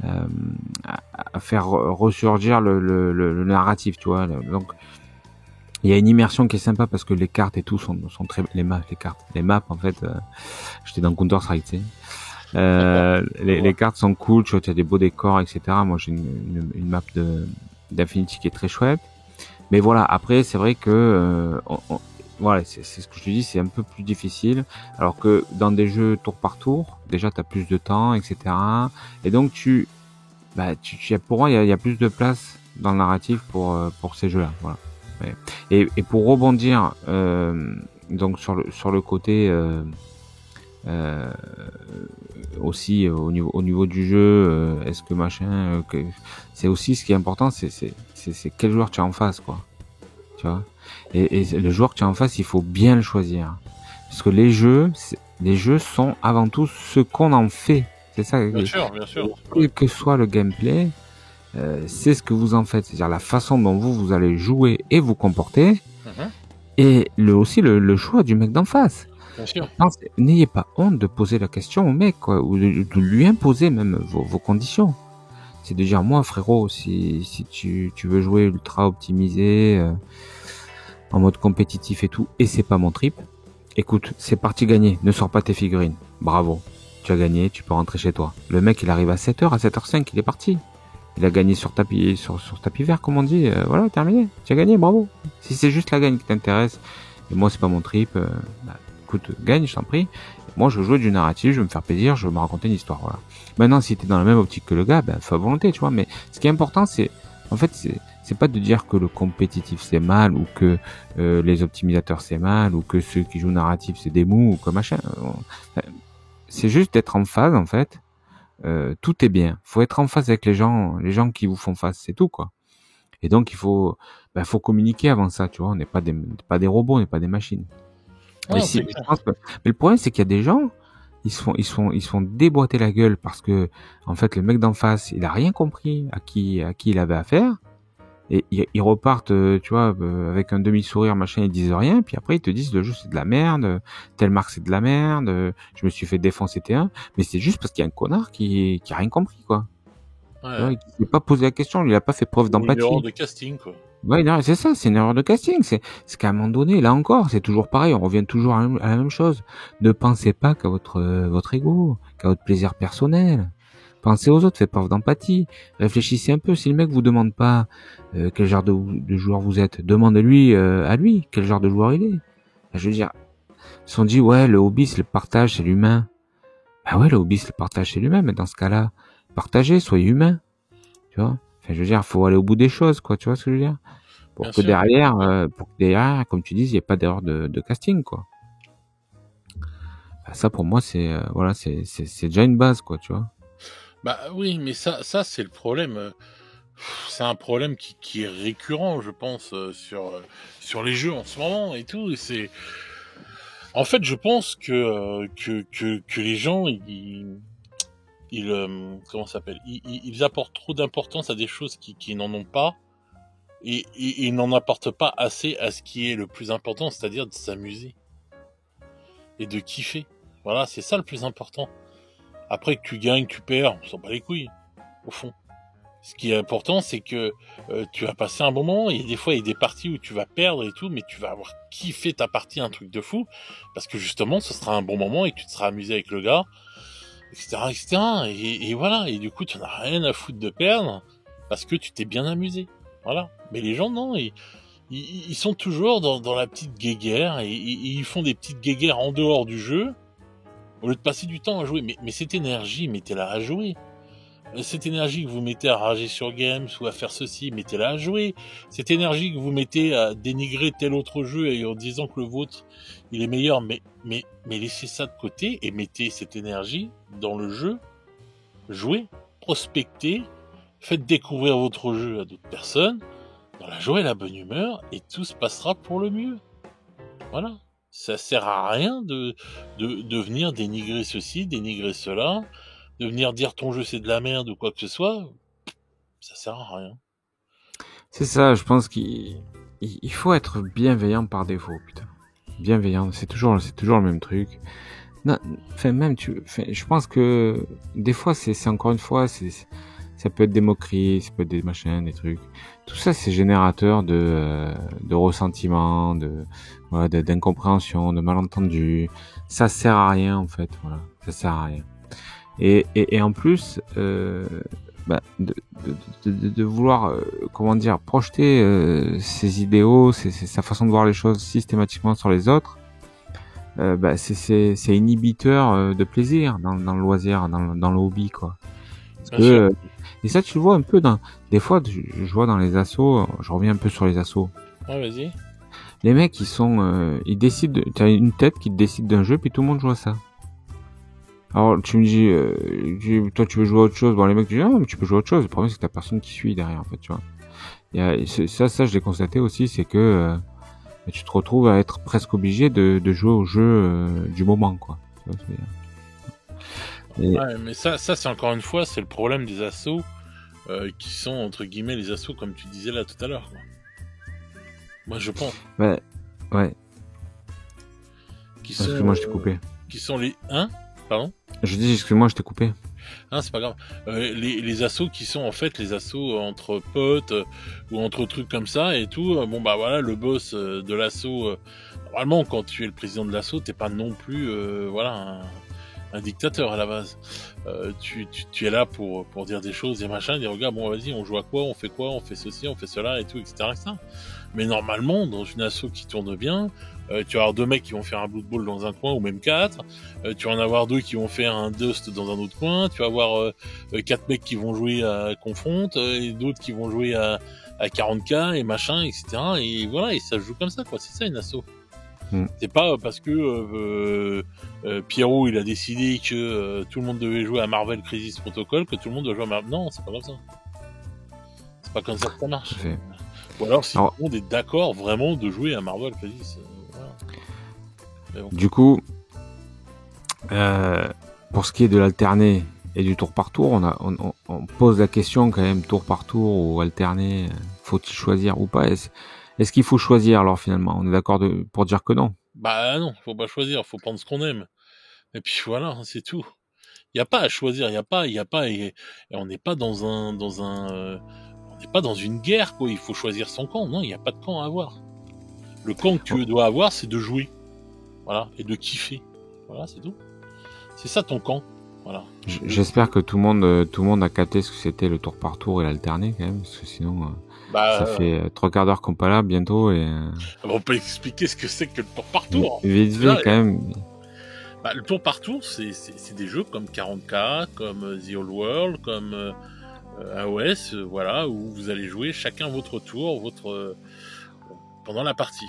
à faire ressurgir le narratif, tu vois. Donc Il y a une immersion qui est sympa parce que les cartes et tout sont très, les maps en fait, j'étais dans Counter-Strike, tu sais. D'accord. Les cartes sont cool, tu vois, tu as des beaux décors, etc. Moi, j'ai une map d'Infinity qui est très chouette. Mais voilà, après, c'est vrai que, voilà, c'est ce que je te dis, c'est un peu plus difficile. Alors que dans des jeux tour par tour, déjà, tu as plus de temps, etc. Et donc, pour moi, il y a plus de place dans le narratif pour ces jeux-là. Voilà. Ouais. Et pour rebondir, donc sur le côté, euh, aussi au niveau du jeu, est-ce que machin, c'est aussi ce qui est important, c'est quel joueur tu as en face, quoi, tu vois. Et le joueur que tu as en face, il faut bien le choisir, parce que les jeux sont avant tout ce qu'on en fait, c'est ça. Bien sûr, bien sûr. Quel que soit le gameplay, c'est ce que vous en faites, c'est-à-dire la façon dont vous allez jouer et vous comporter, Mhm. et aussi le choix du mec d'en face. Bien sûr. N'ayez pas honte de poser la question au mec, quoi, ou de lui imposer même vos conditions. C'est de dire, moi, frérot, si tu veux jouer ultra optimisé, en mode compétitif et tout, et c'est pas mon trip, écoute, c'est parti gagner, ne sors pas tes figurines. Bravo. Tu as gagné, tu peux rentrer chez toi. Le mec, il arrive à 7h, à 7h05, il est parti. Il a gagné sur tapis vert, comme on dit. Voilà, terminé. Tu as gagné, bravo. Si c'est juste la gagne qui t'intéresse, et moi, c'est pas mon trip, écoute, gagne, je t'en prie. Moi, je veux jouer du narratif, je veux me faire plaisir, je veux me raconter une histoire, voilà. Maintenant, si t'es dans la même optique que le gars, fais à volonté, tu vois. Mais ce qui est important, en fait, c'est pas de dire que le compétitif c'est mal, ou que les optimisateurs c'est mal, ou que ceux qui jouent narratif c'est des mous, ou que machin. C'est juste d'être en phase, en fait. Tout est bien. Faut être en phase avec les gens qui vous font face, c'est tout, quoi. Et donc, faut communiquer avant ça, tu vois. On n'est pas des robots, on n'est pas des machines. Mais Non, si, c'est je clair. pense que, mais le problème, c'est qu'il y a des gens, ils se font déboîter la gueule parce que, en fait, le mec d'en face, il a rien compris à qui il avait affaire. Et ils repartent, tu vois, avec un demi-sourire, machin, ils disent rien, puis après ils te disent le jeu c'est de la merde, telle marque c'est de la merde, je me suis fait défoncer T1, mais c'est juste parce qu'il y a un connard qui a rien compris, quoi. Tu vois, Ouais. il s'est pas posé la question, il a pas fait preuve Ou une erreur d'empathie. de casting, quoi. Ouais, non, c'est ça, c'est une erreur de casting. C'est qu'à un moment donné, là encore, c'est toujours pareil, on revient toujours à la même chose. Ne pensez pas qu'à votre ego, qu'à votre plaisir personnel. Pensez aux autres, faites preuve d'empathie. Réfléchissez un peu. Si le mec vous demande pas quel genre de joueur vous êtes, demandez-lui à lui quel genre de joueur il est. Je veux dire, si on dit ouais, le hobby c'est le partage, c'est l'humain. Bah ouais, le hobby c'est le partage, c'est l'humain. Mais dans ce cas-là, partagez, soyez humain. Tu vois. Enfin, je veux dire, faut aller au bout des choses, quoi. Tu vois ce que je veux dire? Bien sûr. Pour que derrière, comme tu dis, il n'y ait pas d'erreur de casting, quoi. Bah, ça, pour moi, voilà, c'est déjà une base, quoi, tu vois. Bah oui, mais ça c'est le problème. C'est un problème qui est récurrent, je pense, sur les jeux en ce moment et tout. En fait, je pense que les gens, comment ça s'appelle, ils apportent trop d'importance à des choses qui n'en ont pas, et ils n'en apportent pas assez à ce qui est le plus important, c'est-à-dire de s'amuser et de kiffer. Voilà, c'est ça le plus important. Après que tu gagnes, tu perds, on s'en bat les couilles, au fond. Ce qui est important, c'est que tu vas passer un bon moment. Il y a des fois, il y a des parties où tu vas perdre et tout, mais tu vas avoir kiffé ta partie, un truc de fou, parce que justement, ce sera un bon moment et que tu te seras amusé avec le gars, etc., etc. Et voilà. Et du coup, tu n'as rien à foutre de perdre parce que tu t'es bien amusé. Voilà. Mais les gens, non, ils sont toujours dans la petite guéguerre, et ils font des petites guéguerres en dehors du jeu au lieu de passer du temps à jouer. Mais cette énergie, mettez-la à jouer. Cette énergie que vous mettez à rager sur Games ou à faire ceci, mettez-la à jouer. Cette énergie que vous mettez à dénigrer tel autre jeu et en disant que le vôtre, il est meilleur, mais laissez ça de côté et mettez cette énergie dans le jeu. Jouez, prospectez, faites découvrir votre jeu à d'autres personnes, dans la joie et la bonne humeur, et tout se passera pour le mieux. Voilà. Ça sert à rien de venir dénigrer ceci, dénigrer cela, de venir dire ton jeu c'est de la merde ou quoi que ce soit. Ça sert à rien. C'est ça, je pense qu'il faut être bienveillant par défaut, putain. Bienveillant, c'est toujours le même truc. Non, enfin, je pense que des fois, c'est encore une fois, ça peut être des moqueries, ça peut être des machins, des trucs. Tout ça, c'est générateur de ressentiment, d'incompréhension, de malentendus. Ça sert à rien, en fait, voilà. Ça sert à rien. Et en plus, de vouloir, comment dire, projeter ses idéaux, sa façon de voir les choses systématiquement sur les autres, c'est inhibiteur de plaisir dans le loisir, dans le hobby, quoi. Parce que, et ça, tu le vois un peu des fois, je vois dans les assos, je reviens un peu sur les assos. Ouais, vas-y. Les mecs, ils décident, t'as une tête qui décide d'un jeu, puis tout le monde joue à ça. Alors, tu me dis, toi, tu veux jouer à autre chose. Bon, les mecs disent, ah, mais tu peux jouer à autre chose. Le problème, c'est que t'as personne qui suit derrière, en fait, tu vois. Ça, je l'ai constaté aussi, c'est que, tu te retrouves à être presque obligé de jouer au jeu du moment, quoi. Tu vois, ouais, mais ça, c'est encore une fois, c'est le problème des assos qui sont, entre guillemets, les assos, comme tu disais là tout à l'heure, quoi. Moi, je pense. Ouais. Excuse-moi, je t'ai coupé. Qui sont les... Hein? Pardon? Je dis, excuse-moi, je t'ai coupé. Ah, c'est pas grave. Les assos qui sont en fait les assos entre potes ou entre trucs comme ça et tout. Bon bah voilà, le boss de l'asso. Normalement, quand tu es le président de l'asso, t'es pas non plus voilà un dictateur à la base. Tu es là pour dire des choses, des machins, dire regarde, bon vas-y, on joue à quoi, on fait ceci, on fait cela et tout, etc. Mais normalement, dans une asso qui tourne bien, tu vas avoir 2 mecs qui vont faire un Blood Bowl dans un coin, ou même 4. Tu vas en avoir 2 qui vont faire un Dust dans un autre coin. Tu vas avoir 4 mecs qui vont jouer à Confront, et d'autres qui vont jouer à 40k, et machin, etc. Et voilà, et ça se joue comme ça, quoi. C'est ça, une asso. C'est pas parce que Pierrot, il a décidé que tout le monde devait jouer à Marvel Crisis Protocol que tout le monde doit jouer à Marvel. Non, c'est pas comme ça. C'est pas comme ça que ça marche. Ou alors, si tout le monde est d'accord vraiment de jouer à Marvel Crisis. Bon. Du coup, pour ce qui est de l'alterné et du tour par tour, on pose la question quand même, tour par tour ou alterné, faut-il choisir ou pas? Est-ce qu'il faut choisir alors finalement? On est d'accord pour dire que non? Bah non, faut pas choisir, faut prendre ce qu'on aime. Et puis voilà, c'est tout. Il y a pas à choisir, il y a pas et on n'est pas on n'est pas dans une guerre, quoi. Il faut choisir son camp. Non, il n'y a pas de camp à avoir. Le camp que tu dois avoir, c'est de jouer. Voilà. Et de kiffer. Voilà, c'est tout. C'est ça ton camp. Voilà. J'espère que tout le monde a capté ce que c'était le tour par tour et l'alterné, quand même, parce que sinon, ça fait 3/4 d'heure qu'on pas là, bientôt, et... on peut expliquer ce que c'est que le tour par tour. Vite fait, quand même. Bah, le tour par tour, c'est des jeux comme 40k, comme The Old World, comme AOS, voilà, où vous allez jouer chacun votre tour, pendant la partie.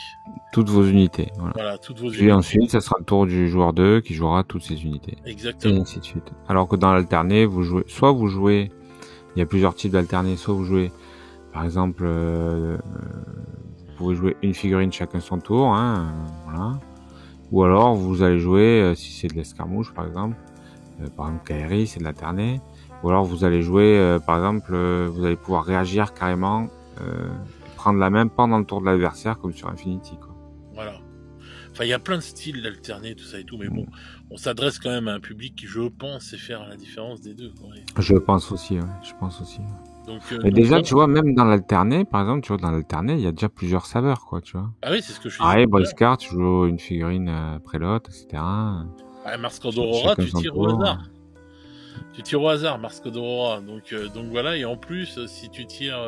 Toutes vos unités. Voilà, toutes vos unités. Et ensuite, ça sera le tour du joueur 2 qui jouera toutes ses unités. Exactement. Et ainsi de suite. Alors que dans l'alterné, vous jouez, il y a plusieurs types d'alternés, soit vous jouez, par exemple, vous pouvez jouer une figurine chacun son tour, hein, voilà. Ou alors, vous allez jouer, si c'est de l'escarmouche, par exemple Kairi, c'est de l'alterné. Ou alors, vous allez jouer, par exemple, vous allez pouvoir réagir carrément, prendre la main pendant le tour de l'adversaire, comme sur Infinity, quoi. Voilà. Enfin, il y a plein de styles d'alterner, tout ça et tout, mais bon, on s'adresse quand même à un public qui, je pense, sait faire la différence des deux, quoi. Je pense aussi, ouais. Donc, déjà, tu vois, même dans l'alterné, par exemple, tu vois, dans l'alterné, il y a déjà plusieurs saveurs, quoi, tu vois. Ah oui, c'est ce que je suis. Ah, Briscard, tu joues une figurine après l'autre, etc. Ah, Marsco d'Aurora, tu tires au hasard. Tu tires au hasard, Marsco d'Aurora. Donc voilà, et en plus, si tu tires,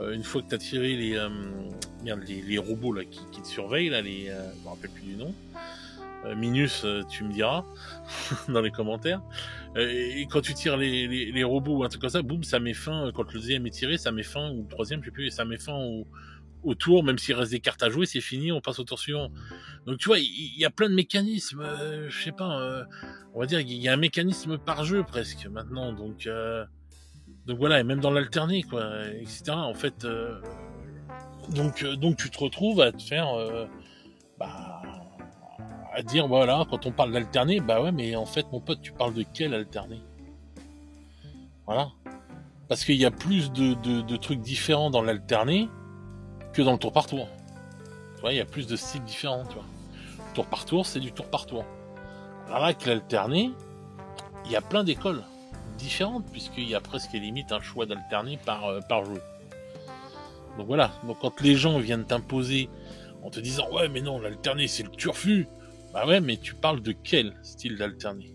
une fois que t'as tiré les robots, là, qui te surveillent, là, je me rappelle plus du nom. Minus, tu me diras, dans les commentaires. Et quand tu tires les robots ou un truc comme ça, boum, ça met fin, quand le deuxième est tiré, ça met fin, ou le troisième, je sais plus, et ça met fin au tour, même s'il reste des cartes à jouer, c'est fini, on passe au tour suivant. Donc tu vois, il y a plein de mécanismes, je sais pas, on va dire, il y a un mécanisme par jeu presque, maintenant, donc voilà, et même dans l'alterné, quoi, etc. En fait, donc tu te retrouves à te faire, à dire, voilà, quand on parle d'alterné, bah ouais, mais en fait, mon pote, tu parles de quel alterné? Voilà. Parce qu'il y a plus de trucs différents dans l'alterné que dans le tour par tour. Tu vois, il y a plus de styles différents, tu vois. Tour par tour, c'est du tour par tour. Alors là, avec l'alterné, il y a plein d'écoles différente, puisqu'il y a presque limite un choix d'alterner par jeu. Donc voilà, donc quand les gens viennent t'imposer en te disant ouais mais non, l'alterner c'est le turfu, bah ouais mais tu parles de quel style d'alterner?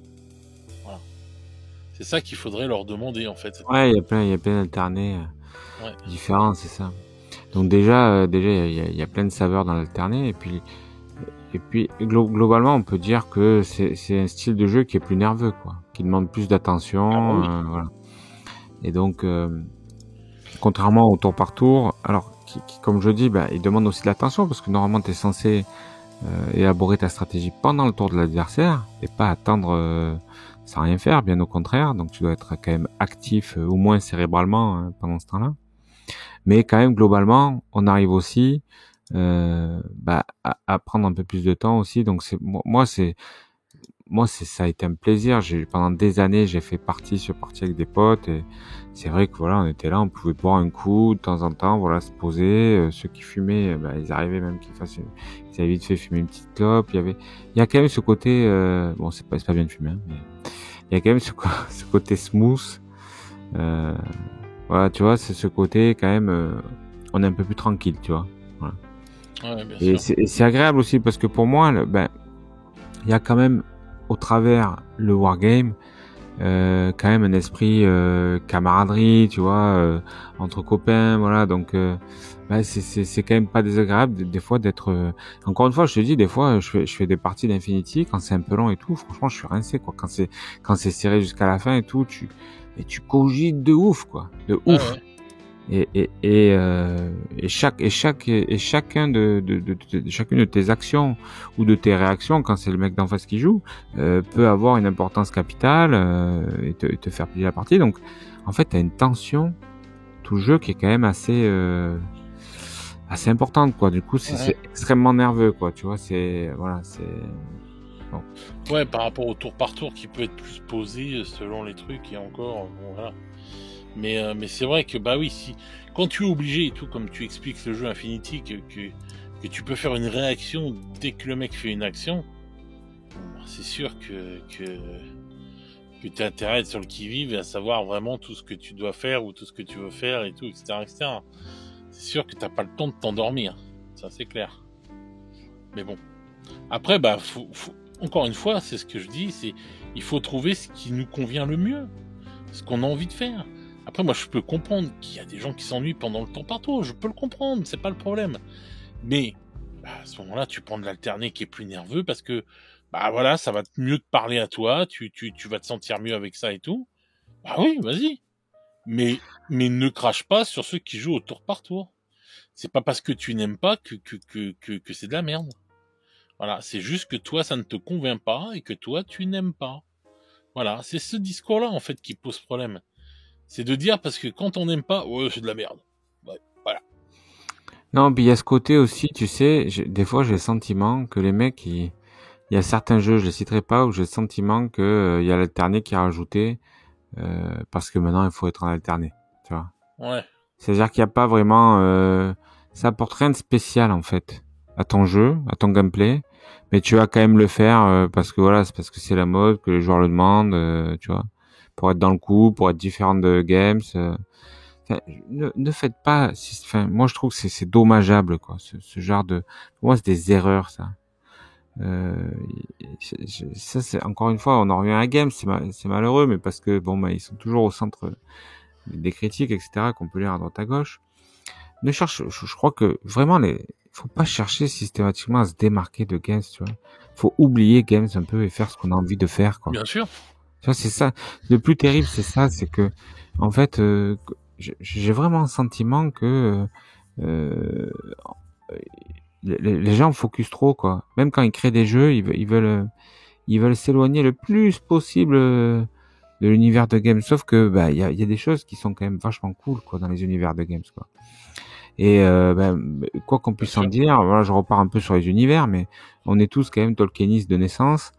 Voilà. C'est ça qu'il faudrait leur demander en fait. Ouais, il y a plein d'alternés Ouais. différents, c'est ça. Donc déjà, il y a plein de saveurs dans l'alterné, et puis globalement, on peut dire que c'est un style de jeu qui est plus nerveux, quoi, qui demande plus d'attention, Ah bah oui. voilà. Et donc, contrairement au tour par tour, alors qui comme je dis, bah, il demande aussi de l'attention parce que normalement, tu es censé élaborer ta stratégie pendant le tour de l'adversaire et pas attendre sans rien faire, bien au contraire. Donc, tu dois être quand même actif, au moins cérébralement, pendant ce temps-là. Mais quand même, globalement, on arrive aussi à prendre un peu plus de temps aussi. Donc ça a été un plaisir. Pendant des années, j'ai fait partie sur partie avec des potes, et c'est vrai que voilà, on était là, on pouvait boire un coup de temps en temps, voilà, se poser. Ceux qui fumaient, ils arrivaient même ils avaient vite fait fumer une petite clope. Il y a quand même ce côté, bon, c'est pas bien de fumer, hein, mais il y a quand même ce côté smooth. Voilà, tu vois, c'est ce côté quand même, on est un peu plus tranquille, tu vois. Voilà. Ouais, bien Et sûr. c'est agréable aussi parce que pour moi, il y a quand même au travers le wargame, quand même un esprit camaraderie, tu vois, entre copains, voilà. Donc, c'est quand même pas désagréable des fois d'être. Encore une fois, je te dis, des fois, je fais des parties d'Infinity quand c'est un peu long et tout. Franchement, je suis rincé, quoi. Quand c'est serré jusqu'à la fin et tout, tu cogites de ouf, quoi, de ouf. Ouais. Et chacune de tes actions ou de tes réactions quand c'est le mec d'en face qui joue peut avoir une importance capitale et te faire plier la partie. Donc en fait, t'as une tension tout le jeu qui est quand même assez importante, quoi. Du coup, c'est extrêmement nerveux, quoi. Tu vois, c'est bon. Ouais, par rapport au tour par tour qui peut être plus posé selon les trucs et encore, bon, voilà. Mais c'est vrai que bah oui, si quand tu es obligé et tout, comme tu expliques le jeu Infinity, que tu peux faire une réaction dès que le mec fait une action, bon, c'est sûr que tu as intérêt à être sur le qui-vive et à savoir vraiment tout ce que tu dois faire ou tout ce que tu veux faire et tout, etc. C'est sûr que t'as pas le temps de t'endormir, ça c'est clair. Mais bon, après bah encore une fois, c'est ce que je dis, c'est il faut trouver ce qui nous convient le mieux, ce qu'on a envie de faire. Après, moi, je peux comprendre qu'il y a des gens qui s'ennuient pendant le temps partout. Je peux le comprendre, c'est pas le problème. Mais à ce moment-là, tu prends de l'alterné qui est plus nerveux parce que bah voilà, ça va mieux te parler à toi. Tu vas te sentir mieux avec ça et tout. Bah oui, vas-y. Mais ne crache pas sur ceux qui jouent au tour par tour. C'est pas parce que tu n'aimes pas que c'est de la merde. Voilà, c'est juste que toi, ça ne te convient pas et que toi, tu n'aimes pas. Voilà, c'est ce discours-là en fait qui pose problème. C'est de dire parce que quand on n'aime pas, ouais, c'est de la merde. Ouais, voilà. Non, puis il y a ce côté aussi, tu sais, des fois j'ai le sentiment que les mecs, il y a certains jeux, je les citerai pas, où j'ai le sentiment que il y a l'alterné qui est rajouté parce que maintenant il faut être en alterné, tu vois. Ouais. C'est-à-dire qu'il n'y a pas vraiment, ça apporte rien de spécial en fait à ton jeu, à ton gameplay, mais tu vas quand même le faire parce que voilà, c'est parce que c'est la mode, que les joueurs le demandent, tu vois, pour être dans le coup, pour être différent de games. Enfin, ne faites pas, enfin, moi je trouve que c'est dommageable, quoi, ce genre de, pour moi c'est des erreurs, ça. Euh, Ça c'est encore une fois, on en revient à Games, c'est malheureux, mais parce que bon, ils sont toujours au centre des critiques, etc., qu'on peut lire à droite à gauche. Je crois que vraiment faut pas chercher systématiquement à se démarquer de Games, tu vois. Faut oublier Games un peu et faire ce qu'on a envie de faire, quoi. Bien sûr. Tu vois, c'est ça. Le plus terrible, c'est ça, c'est que, en fait, j'ai vraiment le sentiment que euh, les gens focus trop, quoi. Même quand ils créent des jeux, ils veulent s'éloigner le plus possible de l'univers de Games. Sauf que, il y a des choses qui sont quand même vachement cool, quoi, dans les univers de Games, quoi. Et quoi qu'on puisse en dire, voilà, je repars un peu sur les univers, mais on est tous quand même Tolkienistes de naissance.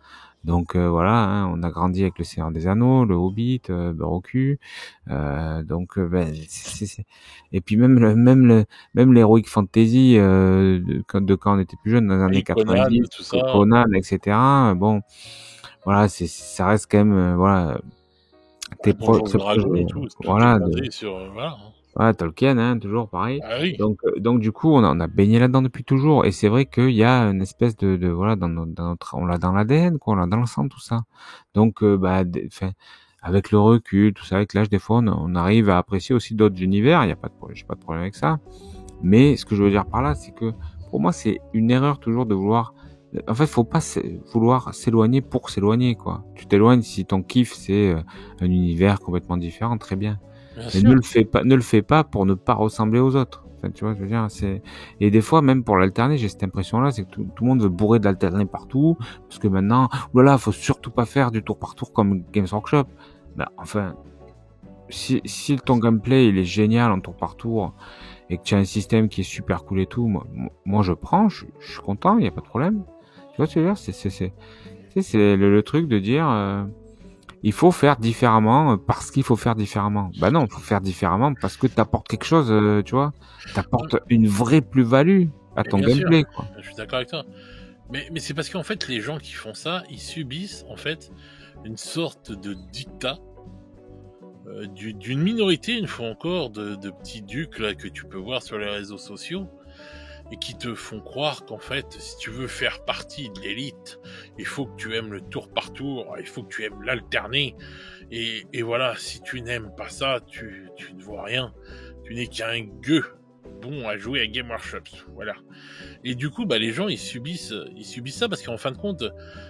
Donc voilà, hein, on a grandi avec le Seigneur des Anneaux, le Hobbit, Roku. Donc et puis même l'heroic fantasy de quand on était plus jeune dans les années Conan, 90, tout ça. Conan, etc. Bon, voilà, ça reste quand même voilà tes Donjons et tes Dragons et projets, tout, tout est voilà, basé sur, voilà, hein. ouais, Tolkien, hein, toujours pareil. Ah oui, Donc du coup, on a baigné là-dedans depuis toujours. Et c'est vrai qu'il y a une espèce de voilà, dans notre, on l'a dans l'ADN, quoi, on l'a dans le sang, tout ça. Donc, enfin, avec le recul, tout ça, avec l'âge, des fois, on arrive à apprécier aussi d'autres univers. Il y a pas de problème, j'ai pas de problème avec ça. Mais ce que je veux dire par là, c'est que pour moi, c'est une erreur toujours de vouloir. En fait, faut pas vouloir s'éloigner pour s'éloigner, quoi. Tu t'éloignes si ton kiff c'est un univers complètement différent, très bien. bien Mais sûr. ne le fais pas pour ne pas ressembler aux autres. Enfin, tu vois, je veux dire, et des fois, même pour l'alterner, j'ai cette impression-là, c'est que tout le monde veut bourrer de l'alterner partout, parce que maintenant, voilà, faut surtout pas faire du tour par tour comme Games Workshop. Ben, enfin, si ton gameplay, il est génial en tour par tour, et que tu as un système qui est super cool et tout, moi je prends, je suis content, il y a pas de problème. Tu vois ce que je veux dire? C'est le truc de dire, il faut faire différemment parce qu'il faut faire différemment. Bah non, il faut faire différemment parce que t'apportes quelque chose, tu vois. T'apportes une vraie plus-value à Mais ton bien sûr, gameplay, quoi. je suis d'accord avec toi. Mais c'est parce qu'en fait, les gens qui font ça, ils subissent en fait une sorte de dictat d'une minorité, une fois encore, de petits ducs là que tu peux voir sur les réseaux sociaux et qui te font croire qu'en fait, si tu veux faire partie de l'élite, il faut que tu aimes le tour par tour, il faut que tu aimes l'alterner. Et voilà, si tu n'aimes pas ça, tu ne vois rien. Tu n'es qu'un gueux bon à jouer à Game Workshop. Voilà. Et du coup, bah, les gens, ils subissent ça parce qu'en fin de compte,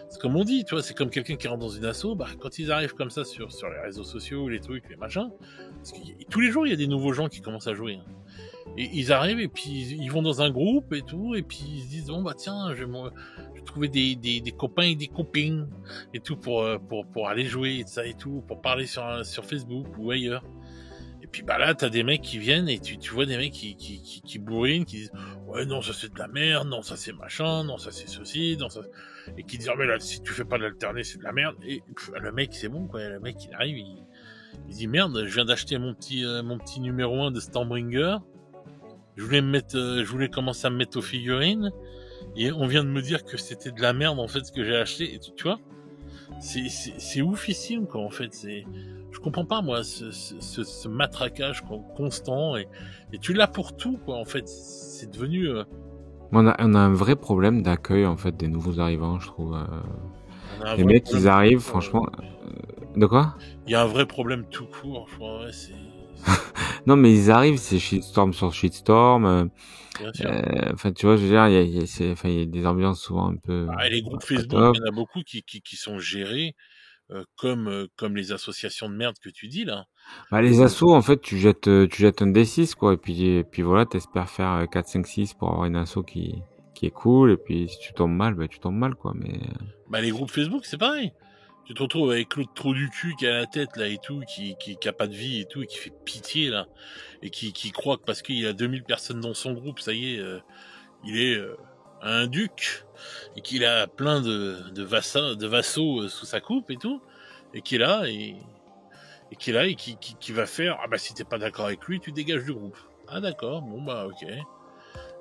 c'est comme on dit, tu vois, c'est comme quelqu'un qui rentre dans une asso, bah, quand ils arrivent comme ça sur les réseaux sociaux, les trucs, les machins, parce que tous les jours, il y a des nouveaux gens qui commencent à jouer, hein. Et ils arrivent et puis ils vont dans un groupe et tout, et puis ils se disent, bon, bah, tiens, je vais trouver des copains et des copines et tout pour aller jouer et ça et tout, pour parler sur Facebook ou ailleurs. Et puis bah là, t'as des mecs qui viennent et tu vois des mecs qui bourrinent, qui disent ouais non ça c'est de la merde, non ça c'est machin, non ça c'est ceci, non ça et qui disent ah mais là si tu fais pas de l'alterner c'est de la merde et le mec c'est bon quoi, le mec il arrive il dit merde je viens d'acheter mon petit numéro 1 de Stormbringer, je voulais commencer à me mettre aux figurines et on vient de me dire que c'était de la merde en fait ce que j'ai acheté et tu vois c'est oufissime quoi en fait je comprends pas moi ce matraquage constant et tu l'as pour tout quoi en fait c'est devenu On a un vrai problème d'accueil, en fait, des nouveaux arrivants, je trouve. on a un Les vrai mecs, problème ils tout arrivent, court, franchement. De quoi? il y a un vrai problème tout court je crois ouais, Non, mais ils arrivent, c'est shitstorm sur shitstorm. bien sûr. Enfin, tu vois, je veux dire, enfin, il y a des ambiances souvent un peu Ah, et les groupes pas Facebook top. il y en a beaucoup qui sont gérés comme les associations de merde que tu dis là. Bah, les assos, en fait, tu jettes un D6, quoi, et puis voilà, t'espères faire 4, 5, 6 pour avoir une asso qui est cool, et puis si tu tombes mal, bah, tu tombes mal, quoi, mais... Bah les groupes Facebook c'est pareil. Tu te retrouves avec l'autre trou du cul qui a la tête là et tout, qui a pas de vie et tout, et qui fait pitié là, et qui croit que parce qu'il a 2000 personnes dans son groupe, ça y est, il est un duc, et qu'il a plein de vassaux sous sa coupe et tout, et qui est là, et qui est là, et qui va faire, ah bah si t'es pas d'accord avec lui, tu dégages du groupe. Ah d'accord, bon bah ok.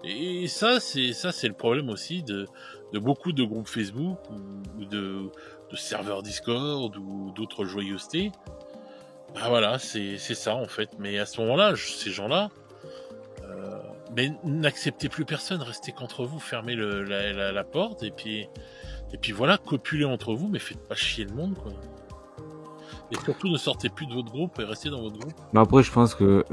Et ça c'est le problème aussi de beaucoup de groupes Facebook ou de serveurs Discord ou d'autres joyeusetés. Bah voilà, c'est ça en fait. Mais à ce moment-là, ces gens-là, mais n'acceptez plus personne, restez qu'entre vous, fermez la porte et puis voilà, copulez entre vous, mais faites pas chier le monde quoi. Et surtout ne sortez plus de votre groupe et restez dans votre groupe. Mais après, je pense que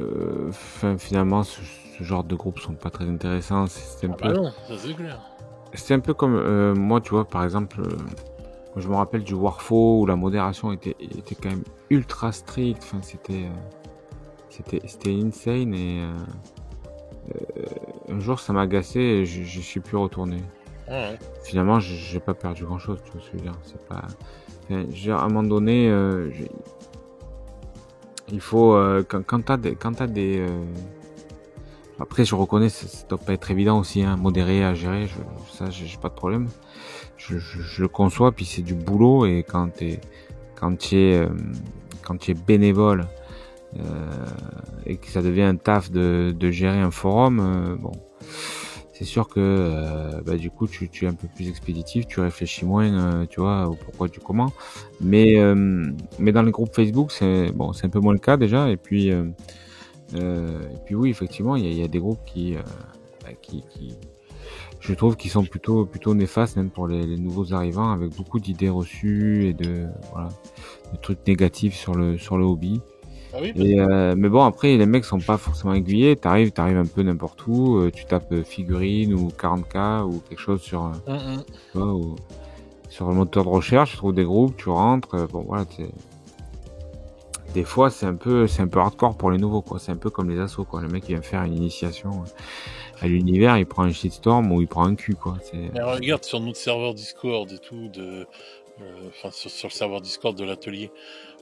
finalement, ce genre de groupes sont pas très intéressants. Ah bah non, ça c'est clair. C'est un peu comme moi, tu vois, par exemple, je me rappelle du Warfo où la modération était quand même ultra stricte. Enfin, c'était insane et un jour ça m'a agacé et je suis plus retourné. Ouais. Finalement, j'ai pas perdu grand chose, tu vois ce que je veux dire. C'est pas, enfin, je veux dire, à un moment donné, il faut quand t'as des après je reconnais ça doit pas être évident aussi hein, modéré à gérer, ça j'ai pas de problème. Je le conçois puis c'est du boulot et quand tu es bénévole et que ça devient un taf de gérer un forum, bon, c'est sûr que du coup tu es un peu plus expéditif, tu réfléchis moins, tu vois, au pourquoi du comment. Mais dans les groupes Facebook, c'est un peu moins le cas déjà. Et puis oui, effectivement, il y a des groupes qui je trouve qu'ils sont plutôt néfastes même pour les nouveaux arrivants, avec beaucoup d'idées reçues et de trucs négatifs sur le hobby. Ah oui, Mais bon, après les mecs sont pas forcément aiguillés. T'arrives un peu n'importe où, tu tapes figurine ou 40K ou quelque chose tu vois, sur le moteur de recherche, tu trouves des groupes, tu rentres. Bon voilà, des fois c'est un peu hardcore pour les nouveaux, quoi. C'est un peu comme les assos, quoi. Le mec il vient faire une initiation à l'univers, il prend un shitstorm ou il prend un cul, quoi. Mais regarde sur notre serveur Discord et tout, sur le serveur Discord de l'atelier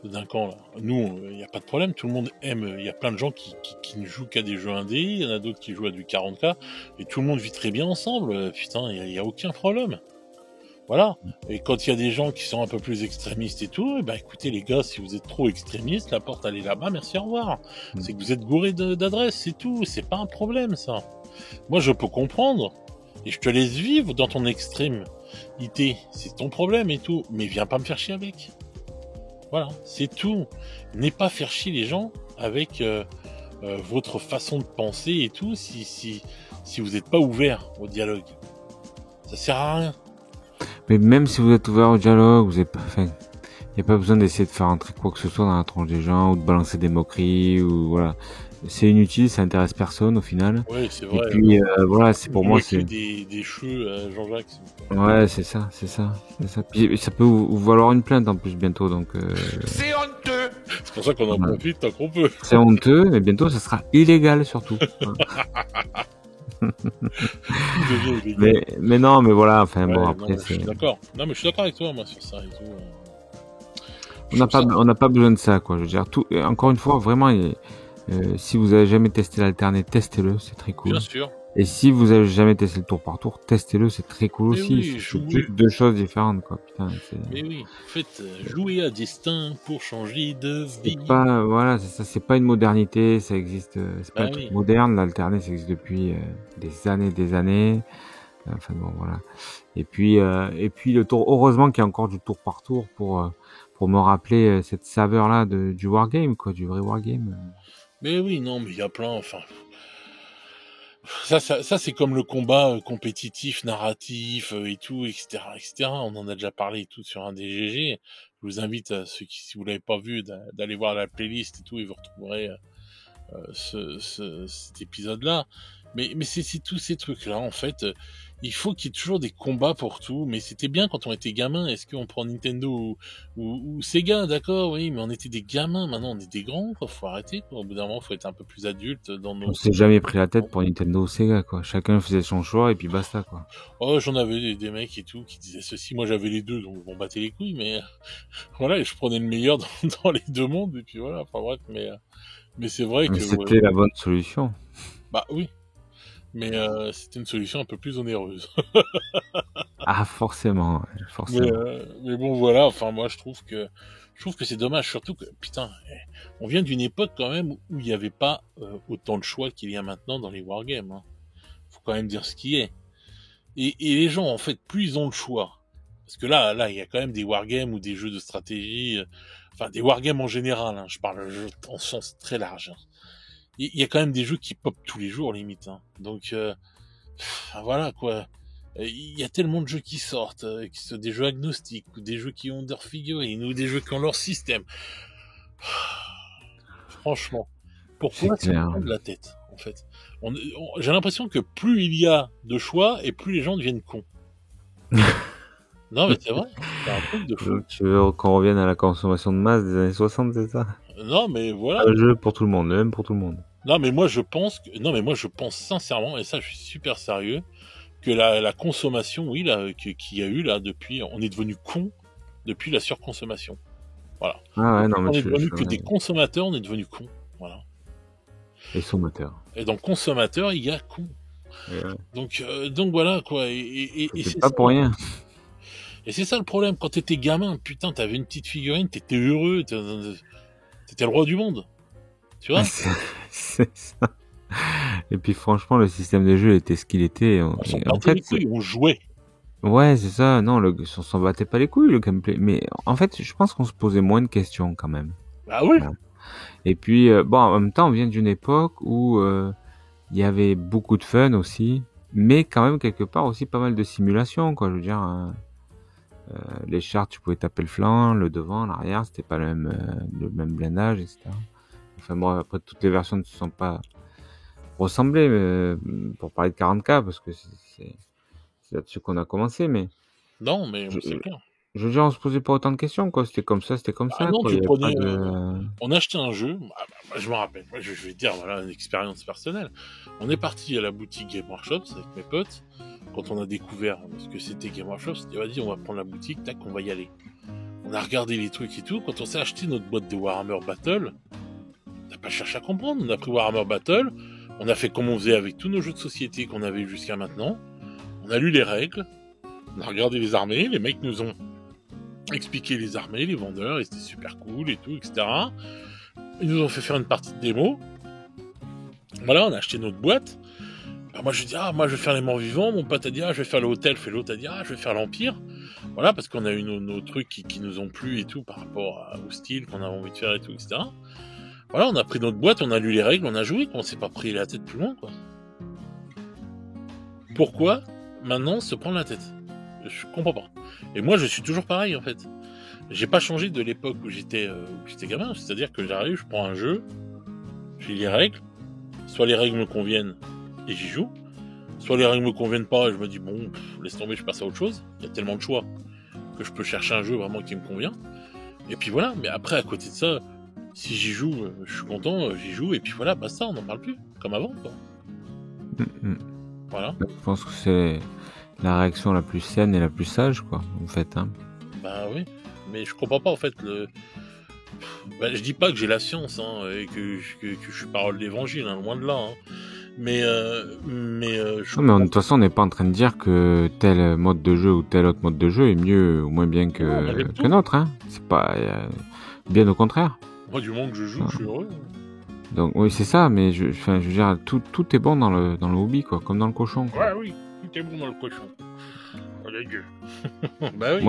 d'un camp, là. Nous, il n'y a pas de problème, tout le monde aime. Il y a plein de gens qui ne jouent qu'à des jeux indés, il y en a d'autres qui jouent à du 40K, et tout le monde vit très bien ensemble. Putain, il y a aucun problème. Voilà. Et quand il y a des gens qui sont un peu plus extrémistes et tout, écoutez les gars, si vous êtes trop extrémistes, la porte elle est là-bas, merci, au revoir. C'est que vous êtes gourés d'adresses, c'est tout. C'est pas un problème, ça. Moi, je peux comprendre. Et je te laisse vivre dans ton extrémité. C'est ton problème et tout. Mais viens pas me faire chier avec. Voilà, c'est tout. N'aie pas faire chier les gens avec votre façon de penser et tout si vous n'êtes pas ouvert au dialogue. Ça sert à rien. Mais même si vous êtes ouvert au dialogue, vous êtes pas, il n'y a pas besoin d'essayer de faire entrer quoi que ce soit dans la tronche des gens ou de balancer des moqueries ou voilà. C'est inutile, ça intéresse personne au final. Oui, c'est vrai. Et puis voilà, c'est pour moi c'est des cheveux, Jean-Jacques. Ouais, c'est ça. Puis ça peut vous valoir une plainte en plus bientôt, donc. C'est honteux. C'est pour ça qu'on en profite tant qu'on peut. C'est honteux, mais bientôt ça sera illégal surtout. mais non, mais voilà, enfin bon après je suis d'accord. Non, mais je suis d'accord avec toi, moi, sur ça et tout. On n'a pas besoin de ça, quoi. Je veux dire, encore une fois, vraiment, si vous avez jamais testé l'alterné, testez-le, c'est très cool. Bien sûr. Et si vous avez jamais testé le tour par tour, testez-le, c'est très cool mais aussi. Oui, c'est deux choses différentes, quoi. Putain, mais oui, faites jouer à destin pour changer de vie. Voilà, c'est ça, c'est pas une modernité, ça existe, c'est pas un truc moderne, l'alterné, ça existe depuis des années. Enfin bon, voilà. Et puis le tour, heureusement qu'il y a encore du tour par tour pour me rappeler cette saveur-là du wargame, quoi, du vrai wargame. Mais oui, non, mais il y a plein, enfin. Ça c'est comme le combat compétitif, narratif et tout, etc., etc. On en a déjà parlé et tout sur un des GG. Je vous invite à ceux qui, si vous l'avez pas vu, d'aller voir la playlist et tout, et vous retrouverez cet épisode-là. Mais c'est tous ces trucs-là, en fait. Il faut qu'il y ait toujours des combats pour tout. Mais c'était bien quand on était gamin. Est-ce qu'on prend Nintendo ou Sega, d'accord, oui, mais on était des gamins. Maintenant, on est des grands, quoi. Faut arrêter, quoi. Au bout d'un moment, faut être un peu plus adulte dans nos... On s'est jamais pris la tête pour Nintendo ou Sega, quoi. Chacun faisait son choix et puis basta, quoi. Oh, j'en avais des mecs et tout qui disaient ceci. Moi, j'avais les deux, donc on battait les couilles, mais voilà, et je prenais le meilleur dans les deux mondes, et puis voilà, enfin bref, mais c'est vrai que... C'était la bonne solution. Bah oui, mais c'était une solution un peu plus onéreuse. Ah, forcément. Mais bon, voilà, enfin moi je trouve que c'est dommage, surtout que, putain, on vient d'une époque quand même où il n'y avait pas autant de choix qu'il y a maintenant dans les wargames. Hein. Faut quand même dire ce qui est. Et les gens, en fait, plus ils ont le choix, parce que là, il y a quand même des wargames ou des jeux de stratégie, enfin des wargames en général, hein, je parle en sens très large. Hein. Il y a quand même des jeux qui pop tous les jours, limite. Hein. Donc, voilà, quoi. Il y a tellement de jeux qui sortent, qui sont des jeux agnostiques, ou des jeux qui ont leur figurines, ou des jeux qui ont leur système. Franchement, pourquoi ça me prend de la tête, en fait j'ai l'impression que plus il y a de choix, et plus les gens deviennent cons. Non, mais c'est vrai, c'est un truc de fou. Tu veux qu'on revienne à la consommation de masse des années 60, c'est ça? Non, mais voilà. Un jeu pour tout le monde, même pour tout le monde. Non, mais moi je pense sincèrement, et ça je suis super sérieux, que la consommation, oui, là, qu'il y a eu là depuis, on est devenu con depuis la surconsommation. Voilà. Ah ouais, non, mais on est devenu que des consommateurs, on est devenu con. Voilà. Et sommateur. Et dans consommateur, il y a con. Ouais. Donc voilà quoi. Et c'est pas pour rien. Et c'est ça le problème. Quand t'étais gamin, putain, t'avais une petite figurine, t'étais heureux, t'étais le roi du monde. Tu vois? C'est ça. Et puis franchement, le système de jeu était ce qu'il était. On s'en Et en battait les fait, couilles, on jouait. ouais, c'est ça. Non, on s'en battait pas les couilles le gameplay. Mais en fait, je pense qu'on se posait moins de questions quand même. Ah oui. Voilà. Et puis, bon, en même temps, on vient d'une époque où il y avait beaucoup de fun aussi, mais quand même quelque part aussi pas mal de simulation, quoi. Je veux dire, les chars, tu pouvais taper le flanc, le devant, l'arrière, c'était pas le même blindage, etc. Enfin bon, après toutes les versions ne se sont pas ressemblées pour parler de 40K, parce que c'est là-dessus qu'on a commencé, mais Non, mais je, c'est clair. je veux dire, on se posait pas autant de questions, quoi. C'était comme ça, Ah non, quoi. tu Il y avait pas prenais. de... On achetait un jeu. Je me rappelle. Moi, je vais te dire, voilà, une expérience personnelle. On est parti à la boutique Game Workshop avec mes potes. Quand on a découvert ce que c'était Game Workshop, on s'est dit, vas-y, on va prendre la boutique, tac, on va y aller. On a regardé les trucs et tout. Quand on s'est acheté notre boîte de Warhammer Battle, on n'a pas cherché à comprendre. On a pris Warhammer Battle. On a fait comme on faisait avec tous nos jeux de société qu'on avait jusqu'à maintenant. On a lu les règles. On a regardé les armées. Les mecs nous ont expliqué les armées, les vendeurs, et c'était super cool et tout, etc. Ils nous ont fait faire une partie de démo. Voilà, on a acheté notre boîte. Alors moi je dis, moi je vais faire les morts vivants. Mon pote a dit, je vais faire le hôtel. Fait l'autre a dit, je vais faire l'empire. Voilà, parce qu'on a eu nos trucs qui nous ont plu et tout par rapport au style qu'on avait envie de faire et tout, etc. Voilà, on a pris notre boîte, on a lu les règles, on a joué, on s'est pas pris la tête plus loin, quoi. Pourquoi maintenant se prendre la tête? Je comprends pas. Et moi je suis toujours pareil en fait. J'ai pas changé de l'époque où j'étais gamin, c'est-à-dire que j'arrive, je prends un jeu, je lis les règles, soit les règles me conviennent et j'y joue, soit les règles me conviennent pas et je me dis bon, laisse tomber, je passe à autre chose. Il y a tellement de choix que je peux chercher un jeu vraiment qui me convient. Et puis voilà, mais après à côté de ça, si j'y joue, je suis content, j'y joue et puis voilà, basta, on n'en parle plus, comme avant quoi. Voilà. Je pense que c'est la réaction la plus saine et la plus sage, quoi, en fait. Hein. Bah oui, mais je comprends pas en fait je dis pas que j'ai la science et que je suis parole d'évangile, loin de là. Mais de toute façon, on n'est pas en train de dire que tel mode de jeu ou tel autre mode de jeu est mieux ou moins bien que notre. Hein. C'est pas bien au contraire. Moi, du moment que je joue, je suis heureux. Donc oui, c'est ça, mais je veux dire, tout est bon dans le hobby, quoi, comme dans le cochon. Quoi. Ouais, oui, tout est bon dans le cochon. Oh la gueule. Bah oui.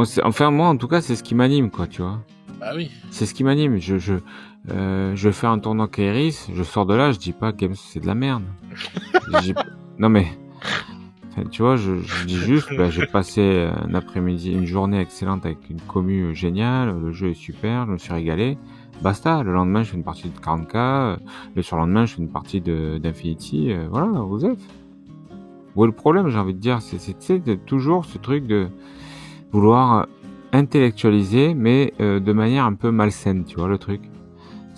Moi, en tout cas, c'est ce qui m'anime, quoi, tu vois. Bah oui. C'est ce qui m'anime. Je vais faire un tournoi Kairis, je sors de là, je dis pas que c'est de la merde. Non mais, tu vois, je dis juste, j'ai passé un après-midi, une journée excellente avec une commu géniale, le jeu est super, je me suis régalé. Basta, le lendemain je fais une partie de 40K, le surlendemain je fais une partie d'Infinity, voilà, vous êtes. Où est le problème, j'ai envie de dire, c'est toujours ce truc de vouloir intellectualiser, mais de manière un peu malsaine, tu vois le truc.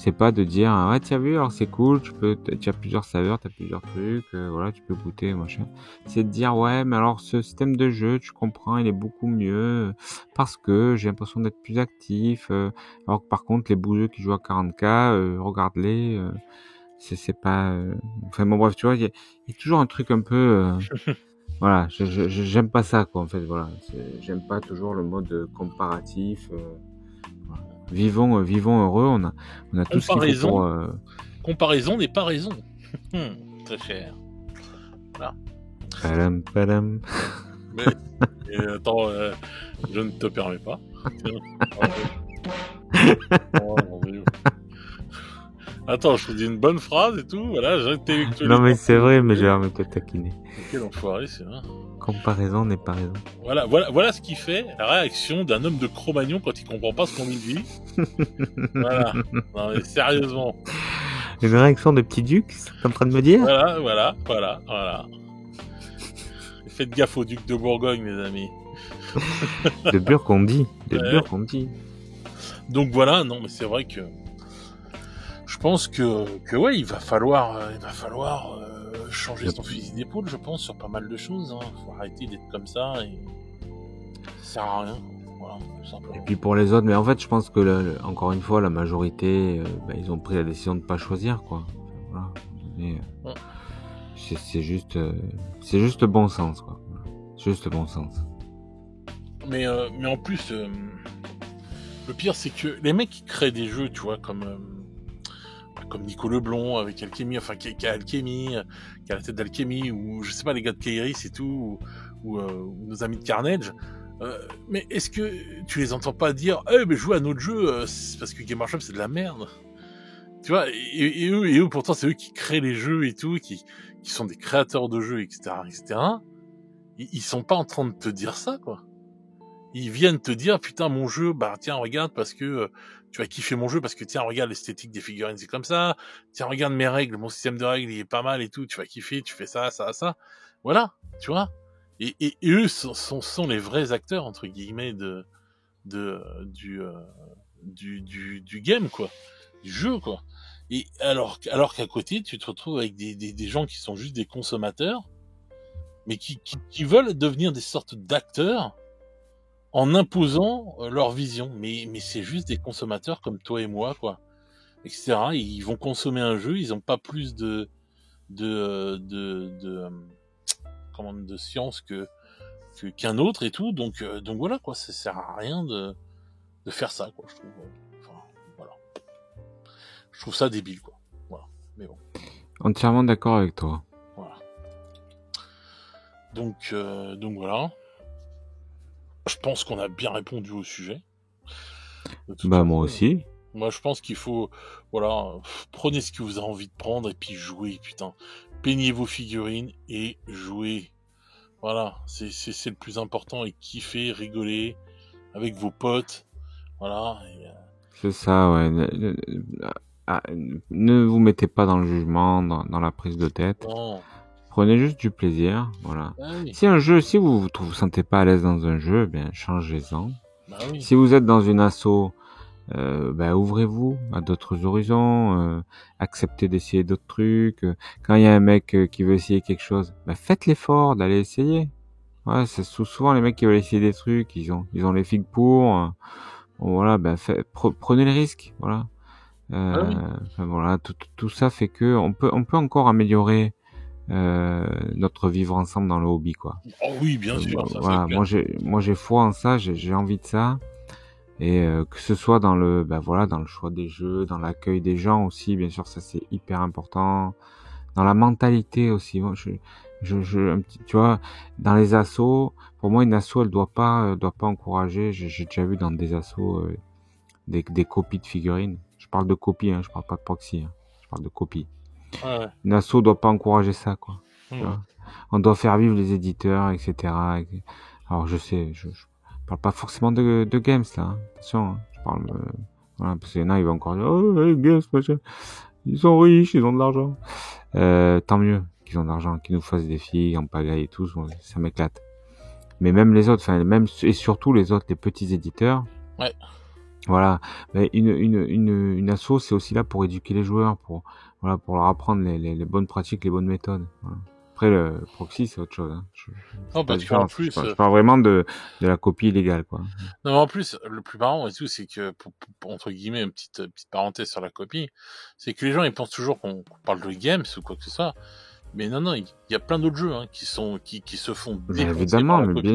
C'est pas de dire ouais t'as vu alors c'est cool, tu as plusieurs saveurs, t'as plusieurs trucs, voilà tu peux goûter machin. C'est de dire ouais mais alors ce système de jeu tu comprends il est beaucoup mieux parce que j'ai l'impression d'être plus actif, alors que par contre les bouseux qui jouent à 40K, regarde-les, c'est pas, enfin bon bref tu vois il y a toujours un truc un peu voilà j'aime pas ça quoi en fait voilà j'aime pas toujours le mode comparatif. Vivons heureux, on a tout ce qu'il faut pour... Comparaison n'est pas raison. Très cher. Voilà. Padam. Mais attends, je ne te permets pas. Attends, je te dis une bonne phrase et tout, voilà, j'intellectualise. Non mais c'est vrai, mais j'ai envie de te taquiner. Quel enfoiré, c'est vrai. Comparaison n'est pas raison. Voilà ce qui fait la réaction d'un homme de Cro-Magnon quand il comprend pas ce qu'on lui dit. Voilà. Non mais sérieusement. Une réaction de petit duc, c'est en train de me dire? Voilà. Faites gaffe au duc de Bourgogne, les amis. De Burgondy. Donc voilà, non mais c'est vrai que je pense que ouais, il va falloir changer son fusil d'épaule, je pense, sur pas mal de choses. Faut arrêter d'être comme ça et ça sert à rien. Voilà, tout simplement. Et puis pour les autres, mais en fait, je pense que encore une fois, la majorité, ils ont pris la décision de pas choisir, quoi. Voilà. C'est juste bon sens, quoi. Juste bon sens. Mais en plus, le pire, c'est que les mecs qui créent des jeux, tu vois, comme comme Nico Leblond avec Alchemy, enfin qui a Alchemy, qui a la tête d'Alchemy, ou je sais pas les gars de Kairis et tout, ou nos amis de Carnage. Mais est-ce que tu les entends pas dire mais joue à notre jeu, c'est parce que Game Workshop c'est de la merde. Tu vois, et eux pourtant c'est eux qui créent les jeux et tout, qui sont des créateurs de jeux, etc. Ils sont pas en train de te dire ça, quoi. Ils viennent te dire, putain, mon jeu, bah tiens, regarde, parce que tu vas kiffer mon jeu, parce que tiens, regarde, l'esthétique des figurines, c'est comme ça. Tiens, regarde mes règles, mon système de règles, il est pas mal et tout, tu vas kiffer, tu fais ça. Voilà, tu vois. Et eux sont les vrais acteurs, entre guillemets, du game, quoi. Du jeu, quoi. Et alors qu'à côté, tu te retrouves avec des gens qui sont juste des consommateurs, mais qui veulent devenir des sortes d'acteurs en imposant leur vision. Mais c'est juste des consommateurs comme toi et moi, quoi, etc. Ils vont consommer un jeu, ils ont pas plus de science qu'un autre et tout. Donc voilà, quoi, ça sert à rien de faire ça, quoi, je trouve. Enfin, voilà. Je trouve ça débile, quoi. Voilà. Mais bon. Entièrement d'accord avec toi. Voilà. Donc voilà. Je pense qu'on a bien répondu au sujet. Bah, moi aussi. Moi, je pense qu'il faut, voilà, prenez ce que vous avez envie de prendre et puis jouez, putain. Peignez vos figurines et jouez. Voilà, c'est le plus important, et kiffez, rigoler avec vos potes. Voilà. C'est ça, ouais. Ne vous mettez pas dans le jugement, dans la prise de tête. Non. Prenez juste du plaisir, voilà. Ah oui. Si vous vous sentez pas à l'aise dans un jeu, bien changez-en. Bah oui. Si vous êtes dans une asso, ouvrez-vous à d'autres horizons, acceptez d'essayer d'autres trucs. Quand il y a un mec qui veut essayer quelque chose, faites l'effort d'aller essayer. Ouais, c'est souvent les mecs qui veulent essayer des trucs, ils ont les figues pour. Bon, voilà, prenez le risque, voilà. Oui. Voilà, tout ça fait que on peut encore améliorer notre vivre ensemble dans le hobby, quoi. Oh oui, bien sûr. Ça Voilà, moi j'ai foi en ça, j'ai envie de ça, et que ce soit dans le dans le choix des jeux, dans l'accueil des gens aussi, bien sûr, ça c'est hyper important, dans la mentalité aussi. Moi, tu vois, dans les assos, pour moi une asso elle doit pas encourager. J'ai déjà vu dans des assos des copies de figurines. Je parle de copies, je parle pas de proxy, je parle de copies. Ouais. Une asso doit pas encourager ça, quoi. Mmh. On doit faire vivre les éditeurs, etc. Alors je sais, je parle pas forcément de games là, attention, je parle voilà, parce qu'il y en a, ils vont encore dire les games, machin, ils sont riches, ils ont de l'argent. Tant mieux qu'ils ont de l'argent, qu'ils nous fassent des filles en pagaille et tout, ça m'éclate. Mais même les autres, même et surtout les autres, les petits éditeurs. Ouais. Voilà, une asso c'est aussi là pour éduquer les joueurs, pour leur apprendre les bonnes pratiques, les bonnes méthodes. Voilà. Après le proxy c'est autre chose. Non, parce qu'en plus, je parle vraiment de la copie illégale, quoi. Non, mais en plus, le plus marrant et tout, c'est que pour entre guillemets une petite parenthèse sur la copie, c'est que les gens ils pensent toujours qu'on parle de games ou quoi que ce soit. Mais non, il y a plein d'autres jeux qui se font défoncer évidemment, par la mais copie,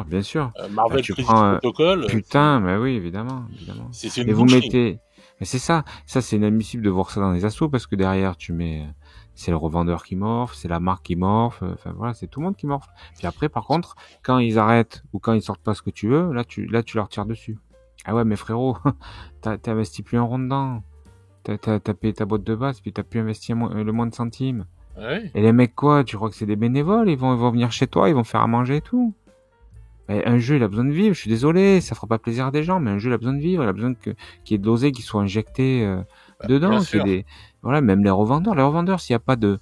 bien sûr. Marvel tu Crisis prends Protocol. putain, mais oui, évidemment. C'est une Et vous boucherie. mettez, mais c'est ça c'est inadmissible de voir ça dans les assos, parce que derrière tu mets, c'est le revendeur qui morfe, c'est la marque qui morfe, enfin voilà, c'est tout le monde qui morfe. Puis après, par contre, quand ils arrêtent ou quand ils sortent pas ce que tu veux, là tu leur tires dessus. Ah ouais, mais frérot, t'as investi plus un rond dedans. T'as payé ta boîte de base, puis t'as plus investi le moins de centimes. Ouais. Et les mecs, quoi, tu crois que c'est des bénévoles? Ils vont venir chez toi, ils vont faire à manger et tout. Mais un jeu, il a besoin de vivre. Je suis désolé, ça fera pas plaisir à des gens, mais un jeu, il a besoin de vivre. Il a besoin qu'il y ait de l'oseille qui soit injecté dedans. Voilà, même les revendeurs, s'il y a pas de,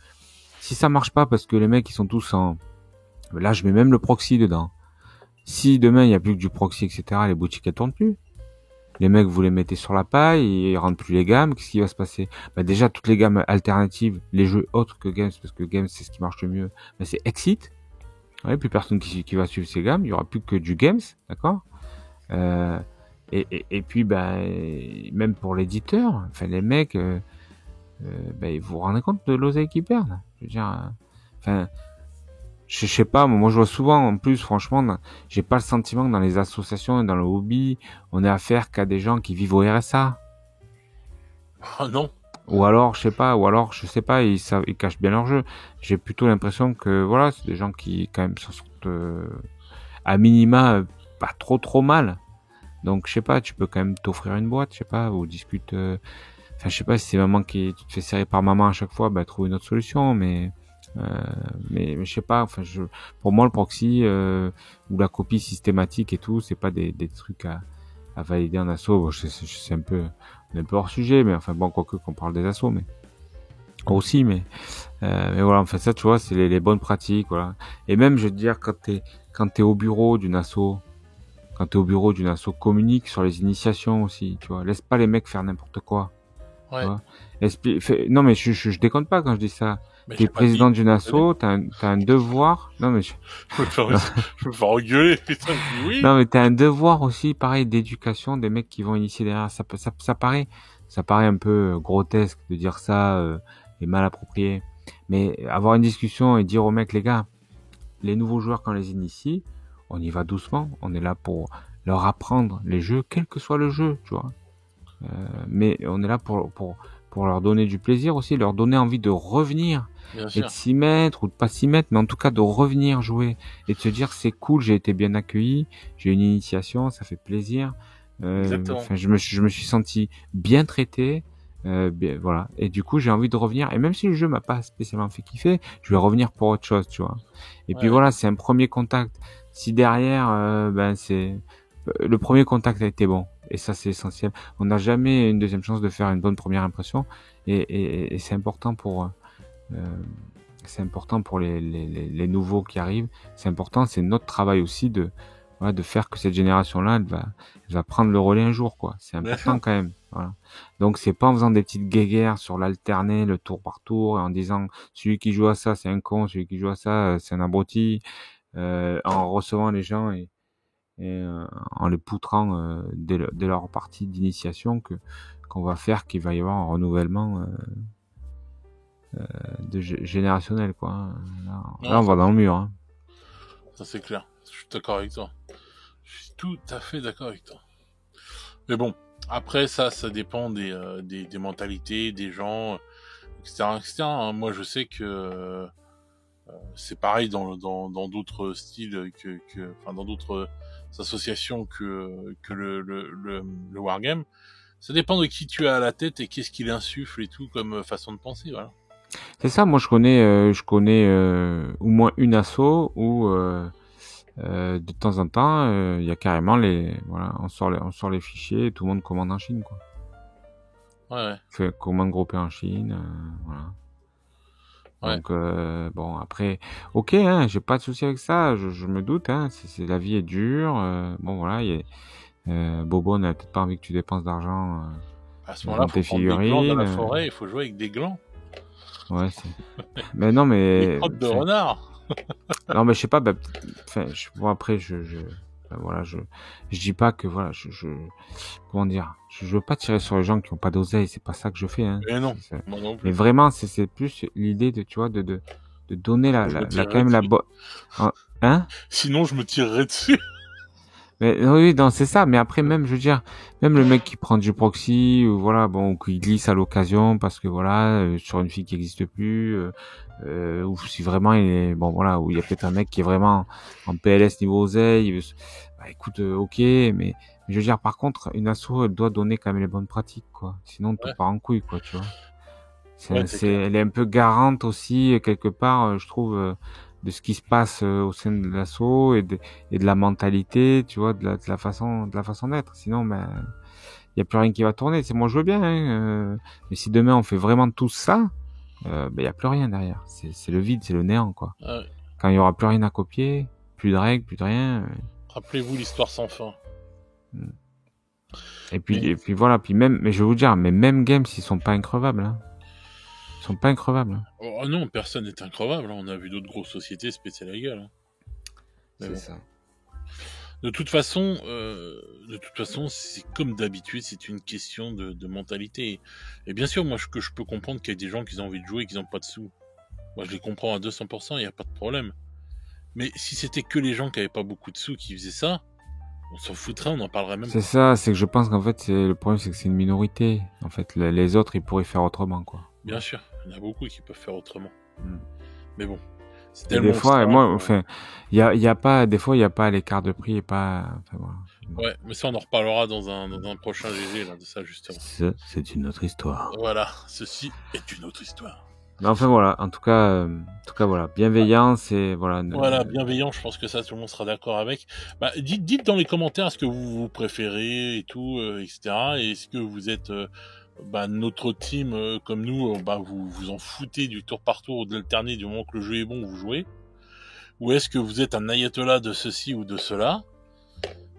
si ça marche pas parce que les mecs ils sont tous en, là je mets même le proxy dedans. Si demain il y a plus que du proxy, etc., les boutiques elles tournent plus. Les mecs, vous les mettez sur la paille, ils rentrent plus les gammes, qu'est-ce qui va se passer? Déjà, toutes les gammes alternatives, les jeux autres que Games, parce que Games, c'est ce qui marche le mieux, c'est Exit. Ouais, plus personne qui va suivre ces gammes, il y aura plus que du Games, d'accord? Et puis, même pour l'éditeur, enfin, les mecs, vous vous rendez compte de l'oseille qu'ils perdent? Je veux dire, je sais pas, moi je vois souvent, en plus, franchement, j'ai pas le sentiment que dans les associations et dans le hobby, on ait affaire qu'à des gens qui vivent au RSA. Ah non. Ou alors, je sais pas, ils cachent bien leur jeu. J'ai plutôt l'impression que, voilà, c'est des gens qui, quand même, s'en sortent, à minima, pas trop mal. Donc, je sais pas, tu peux quand même t'offrir une boîte, je sais pas, ou discute, enfin, je sais pas si c'est maman tu te fais serrer par maman à chaque fois, bah, trouve une autre solution, euh, mais je sais pas, enfin, pour moi, le proxy, ou la copie systématique et tout, c'est pas des trucs à valider en assaut. Bon, c'est on est un peu hors sujet, mais enfin, bon, quoique qu'on parle des assauts, mais aussi, mais voilà, enfin, ça, tu vois, c'est les bonnes pratiques, voilà. Et même, je veux te dire, quand t'es au bureau d'une asso, communique sur les initiations aussi, tu vois. Laisse pas les mecs faire n'importe quoi, tu Ouais, vois. Non, mais je déconne pas quand je dis ça. mais T'es j'ai pas dit. président d'une asso, t'as un devoir. Non, mais Je me faire, je me faire engueuler, putain, je dis oui. non, mais t'as un devoir aussi, pareil, d'éducation des mecs qui vont initier derrière. Ça paraît un peu grotesque de dire ça, et mal approprié. Mais avoir une discussion et dire aux mecs, les gars, les nouveaux joueurs, quand on les initie, on y va doucement. On est là pour leur apprendre les jeux, quel que soit le jeu, tu vois. Mais on est là pour leur donner du plaisir aussi, leur donner envie de revenir Bien et de sûr. s'y mettre ou de pas s'y mettre, mais en tout cas de revenir jouer et de se dire c'est cool, j'ai été bien accueilli, j'ai une initiation, ça fait plaisir. Exactement. Enfin, je me suis senti bien traité. Voilà. Et du coup, j'ai envie de revenir. Et même si le jeu m'a pas spécialement fait kiffer, je vais revenir pour autre chose, tu vois. Et Ouais, puis ouais. voilà, c'est un premier contact. Si derrière, le premier contact a été bon. Et ça, c'est essentiel. On n'a jamais une deuxième chance de faire une bonne première impression. Et euh, c'est important pour les nouveaux qui arrivent. C'est important, c'est notre travail aussi voilà, de faire que cette génération-là, elle va prendre le relais un jour, quoi. C'est Bien sûr. important quand même. Voilà. Donc c'est pas en faisant des petites guéguerres sur l'alterné, le tour par tour, et en disant celui qui joue à ça, c'est un con, celui qui joue à ça, c'est un abruti, en recevant les gens en les poutrant dès leur partie d'initiation qu'on va faire qu'il va y avoir un renouvellement générationnel, quoi, hein. Là, Non, on ça, va dans le mur, hein. ça c'est clair. Je suis d'accord avec toi. Je suis tout à fait d'accord avec toi. Mais bon, après ça dépend des mentalités, des gens, etc., etc., hein. Moi, je sais que c'est pareil dans d'autres styles enfin, dans d'autres associations que le wargame. Ça dépend de qui tu as à la tête et qu'est-ce qu'il insuffle et tout comme façon de penser, voilà. C'est ça, moi je connais au moins une asso où de temps en temps il y a carrément voilà, on sort les fichiers et tout le monde commande en Chine, quoi. Ouais, Fait commande groupée en Chine, voilà. ouais, Donc bon, après, ok, hein, j'ai pas de souci avec ça, je me doute, hein, la vie est dure, bon voilà, Bobo n'a peut-être pas envie que tu dépenses d'argent à ce moment-là, dans faut tes prendre des glands dans figurines, la forêt, il faut jouer avec des glands, ouais, mais non, des mais crottes de renard. non, mais je sais pas, bah, enfin, bon, après, ben, voilà, je dis pas que, voilà, comment dire, je veux pas tirer sur les gens qui ont pas d'oseille, c'est pas ça que je fais, hein. Mais non, moi non Mais plus. vraiment, c'est plus l'idée de, tu vois, de donner Je me quand tirerais même la dessus. bonne, hein? Sinon, je me tirerais dessus. Mais oui, non, c'est ça. Mais après, même, je veux dire, même le mec qui prend du proxy, ou voilà, bon, qui glisse à l'occasion parce que voilà, sur une fille qui n'existe plus, ou si vraiment il est, bon, voilà, où il y a peut-être un mec qui est vraiment en PLS niveau oseille, bah, écoute, ok, mais je veux dire, par contre, une asso, elle doit donner quand même les bonnes pratiques, quoi. Sinon, tout Ouais, part en couille, quoi, tu vois. ouais, c'est clair. Elle est un peu garante aussi, quelque part, je trouve, de ce qui se passe au sein de l'asso et de la mentalité, tu vois, de la façon d'être. Sinon, ben, il y a plus rien qui va tourner. C'est moi, je veux bien, hein, mais si demain on fait vraiment tout ça, ben, il y a plus rien derrière. C'est le vide, c'est le néant, quoi. Ouais. Quand il y aura plus rien à copier, plus de règles, plus de rien. Rappelez-vous l'histoire sans fin. Mais Et puis voilà, puis même, mais je vais vous dire, mais même games, ils sont pas increvables, hein. Ils sont pas increvables, hein. oh non, personne n'est increvable, hein. On a vu d'autres grosses sociétés se péter la gueule, hein. Mais C'est bon. ça. De toute façon, c'est comme d'habitude, c'est une question de mentalité. Et bien sûr, moi, que je peux comprendre qu'il y a des gens qui ont envie de jouer et qui n'ont pas de sous. Moi, je les comprends à 200%, il n'y a pas de problème. Mais si c'était que les gens qui avaient pas beaucoup de sous qui faisaient ça, On s'en foutrait, on n'en parlerait même C'est pas. ça, c'est que je pense qu'en fait, le problème, c'est que c'est une minorité. En fait, les autres, ils pourraient faire autrement, quoi. Bien sûr, il y en a beaucoup qui peuvent faire autrement. Mm. Mais bon, c'est Et tellement des fois, simple, moi, enfin, il y a pas, des fois, il y a pas l'écart de prix et pas, enfin, voilà. Ouais, mais ça, on en reparlera dans un prochain GG, là, de ça, justement. C'est une autre histoire. Voilà, ceci est une autre histoire. Mais enfin, voilà. En tout cas, voilà. Bienveillance et voilà. Voilà, bienveillant, je pense que ça, tout le monde sera d'accord avec. Bah, dites dans les commentaires ce que vous préférez et tout, etc. Et est-ce que vous êtes notre team comme nous, vous vous en foutez du tour par tour ou de l'alterner du moment que le jeu est bon, vous jouez? Ou est-ce que vous êtes un ayatollah de ceci ou de cela?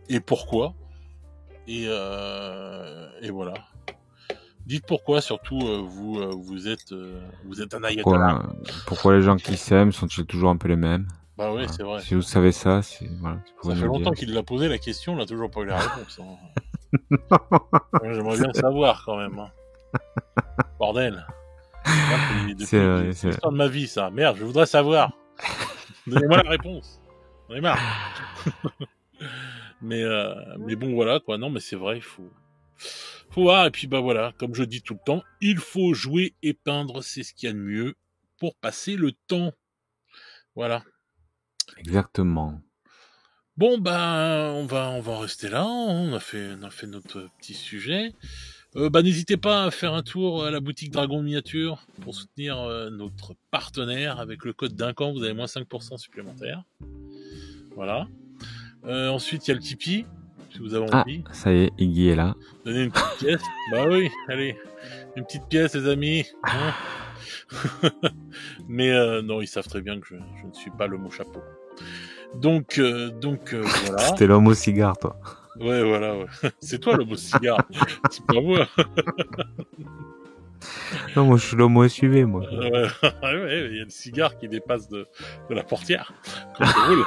Et pourquoi? Et voilà. Dites pourquoi, surtout vous êtes un ayatollah. Pourquoi les gens qui s'aiment sont-ils toujours un peu les mêmes? Bah ouais, Voilà. c'est vrai. Si vous savez ça, voilà. Ça fait longtemps qu'il l'a posé la question, on n'a toujours pas eu la réponse. Hein. J'aimerais bien savoir quand même. Hein. Bordel. C'est l'histoire de ma vie, ça. Merde, je voudrais savoir. Donnez-moi la réponse. J'en ai marre. mais bon, voilà, quoi. Non, mais c'est vrai, il faut voir. Et puis, voilà, comme je dis tout le temps, il faut jouer et peindre, c'est ce qu'il y a de mieux pour passer le temps. Voilà. Exactement. Bon, on va en rester là. On a fait notre petit sujet. N'hésitez pas à faire un tour à la boutique Dragon Miniature pour soutenir notre partenaire. Avec le code Duncan, vous avez moins 5% supplémentaire. Voilà. Ensuite, il y a le Tipeee, si vous avez envie. Ah, ça y est, Iggy est là. Donnez une petite pièce. Bah oui, allez. Une petite pièce, les amis. Hein. Mais non, ils savent très bien que je ne suis pas l'homme au chapeau. Donc voilà. C'était l'homme au cigare, toi. Ouais, voilà. Ouais. C'est toi l'homme au cigare. C'est pas moi. Non, moi je suis l'homme au SUV, moi. Ouais, il y a le cigare qui dépasse de la portière quand on roule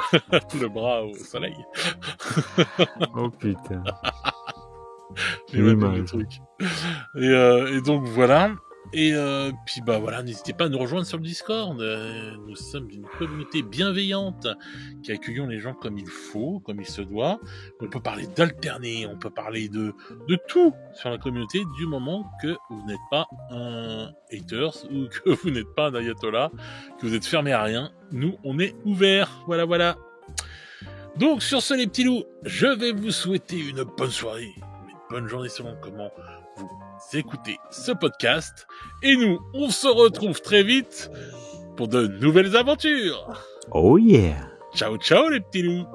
le bras au soleil. Oh putain. Le truc. Et donc voilà. Et puis voilà, n'hésitez pas à nous rejoindre sur le Discord. Nous sommes une communauté bienveillante qui accueillons les gens comme il faut, comme il se doit. On peut parler d'alterner, on peut parler de tout sur la communauté du moment que vous n'êtes pas un haters ou que vous n'êtes pas un ayatollah, que vous êtes fermé à rien. Nous, on est ouverts. Voilà. Donc sur ce, les petits loups, je vais vous souhaiter une bonne soirée, une bonne journée selon comment vous écoutez ce podcast. Et nous, on se retrouve très vite pour de nouvelles aventures. Oh yeah. Ciao, ciao les petits loups.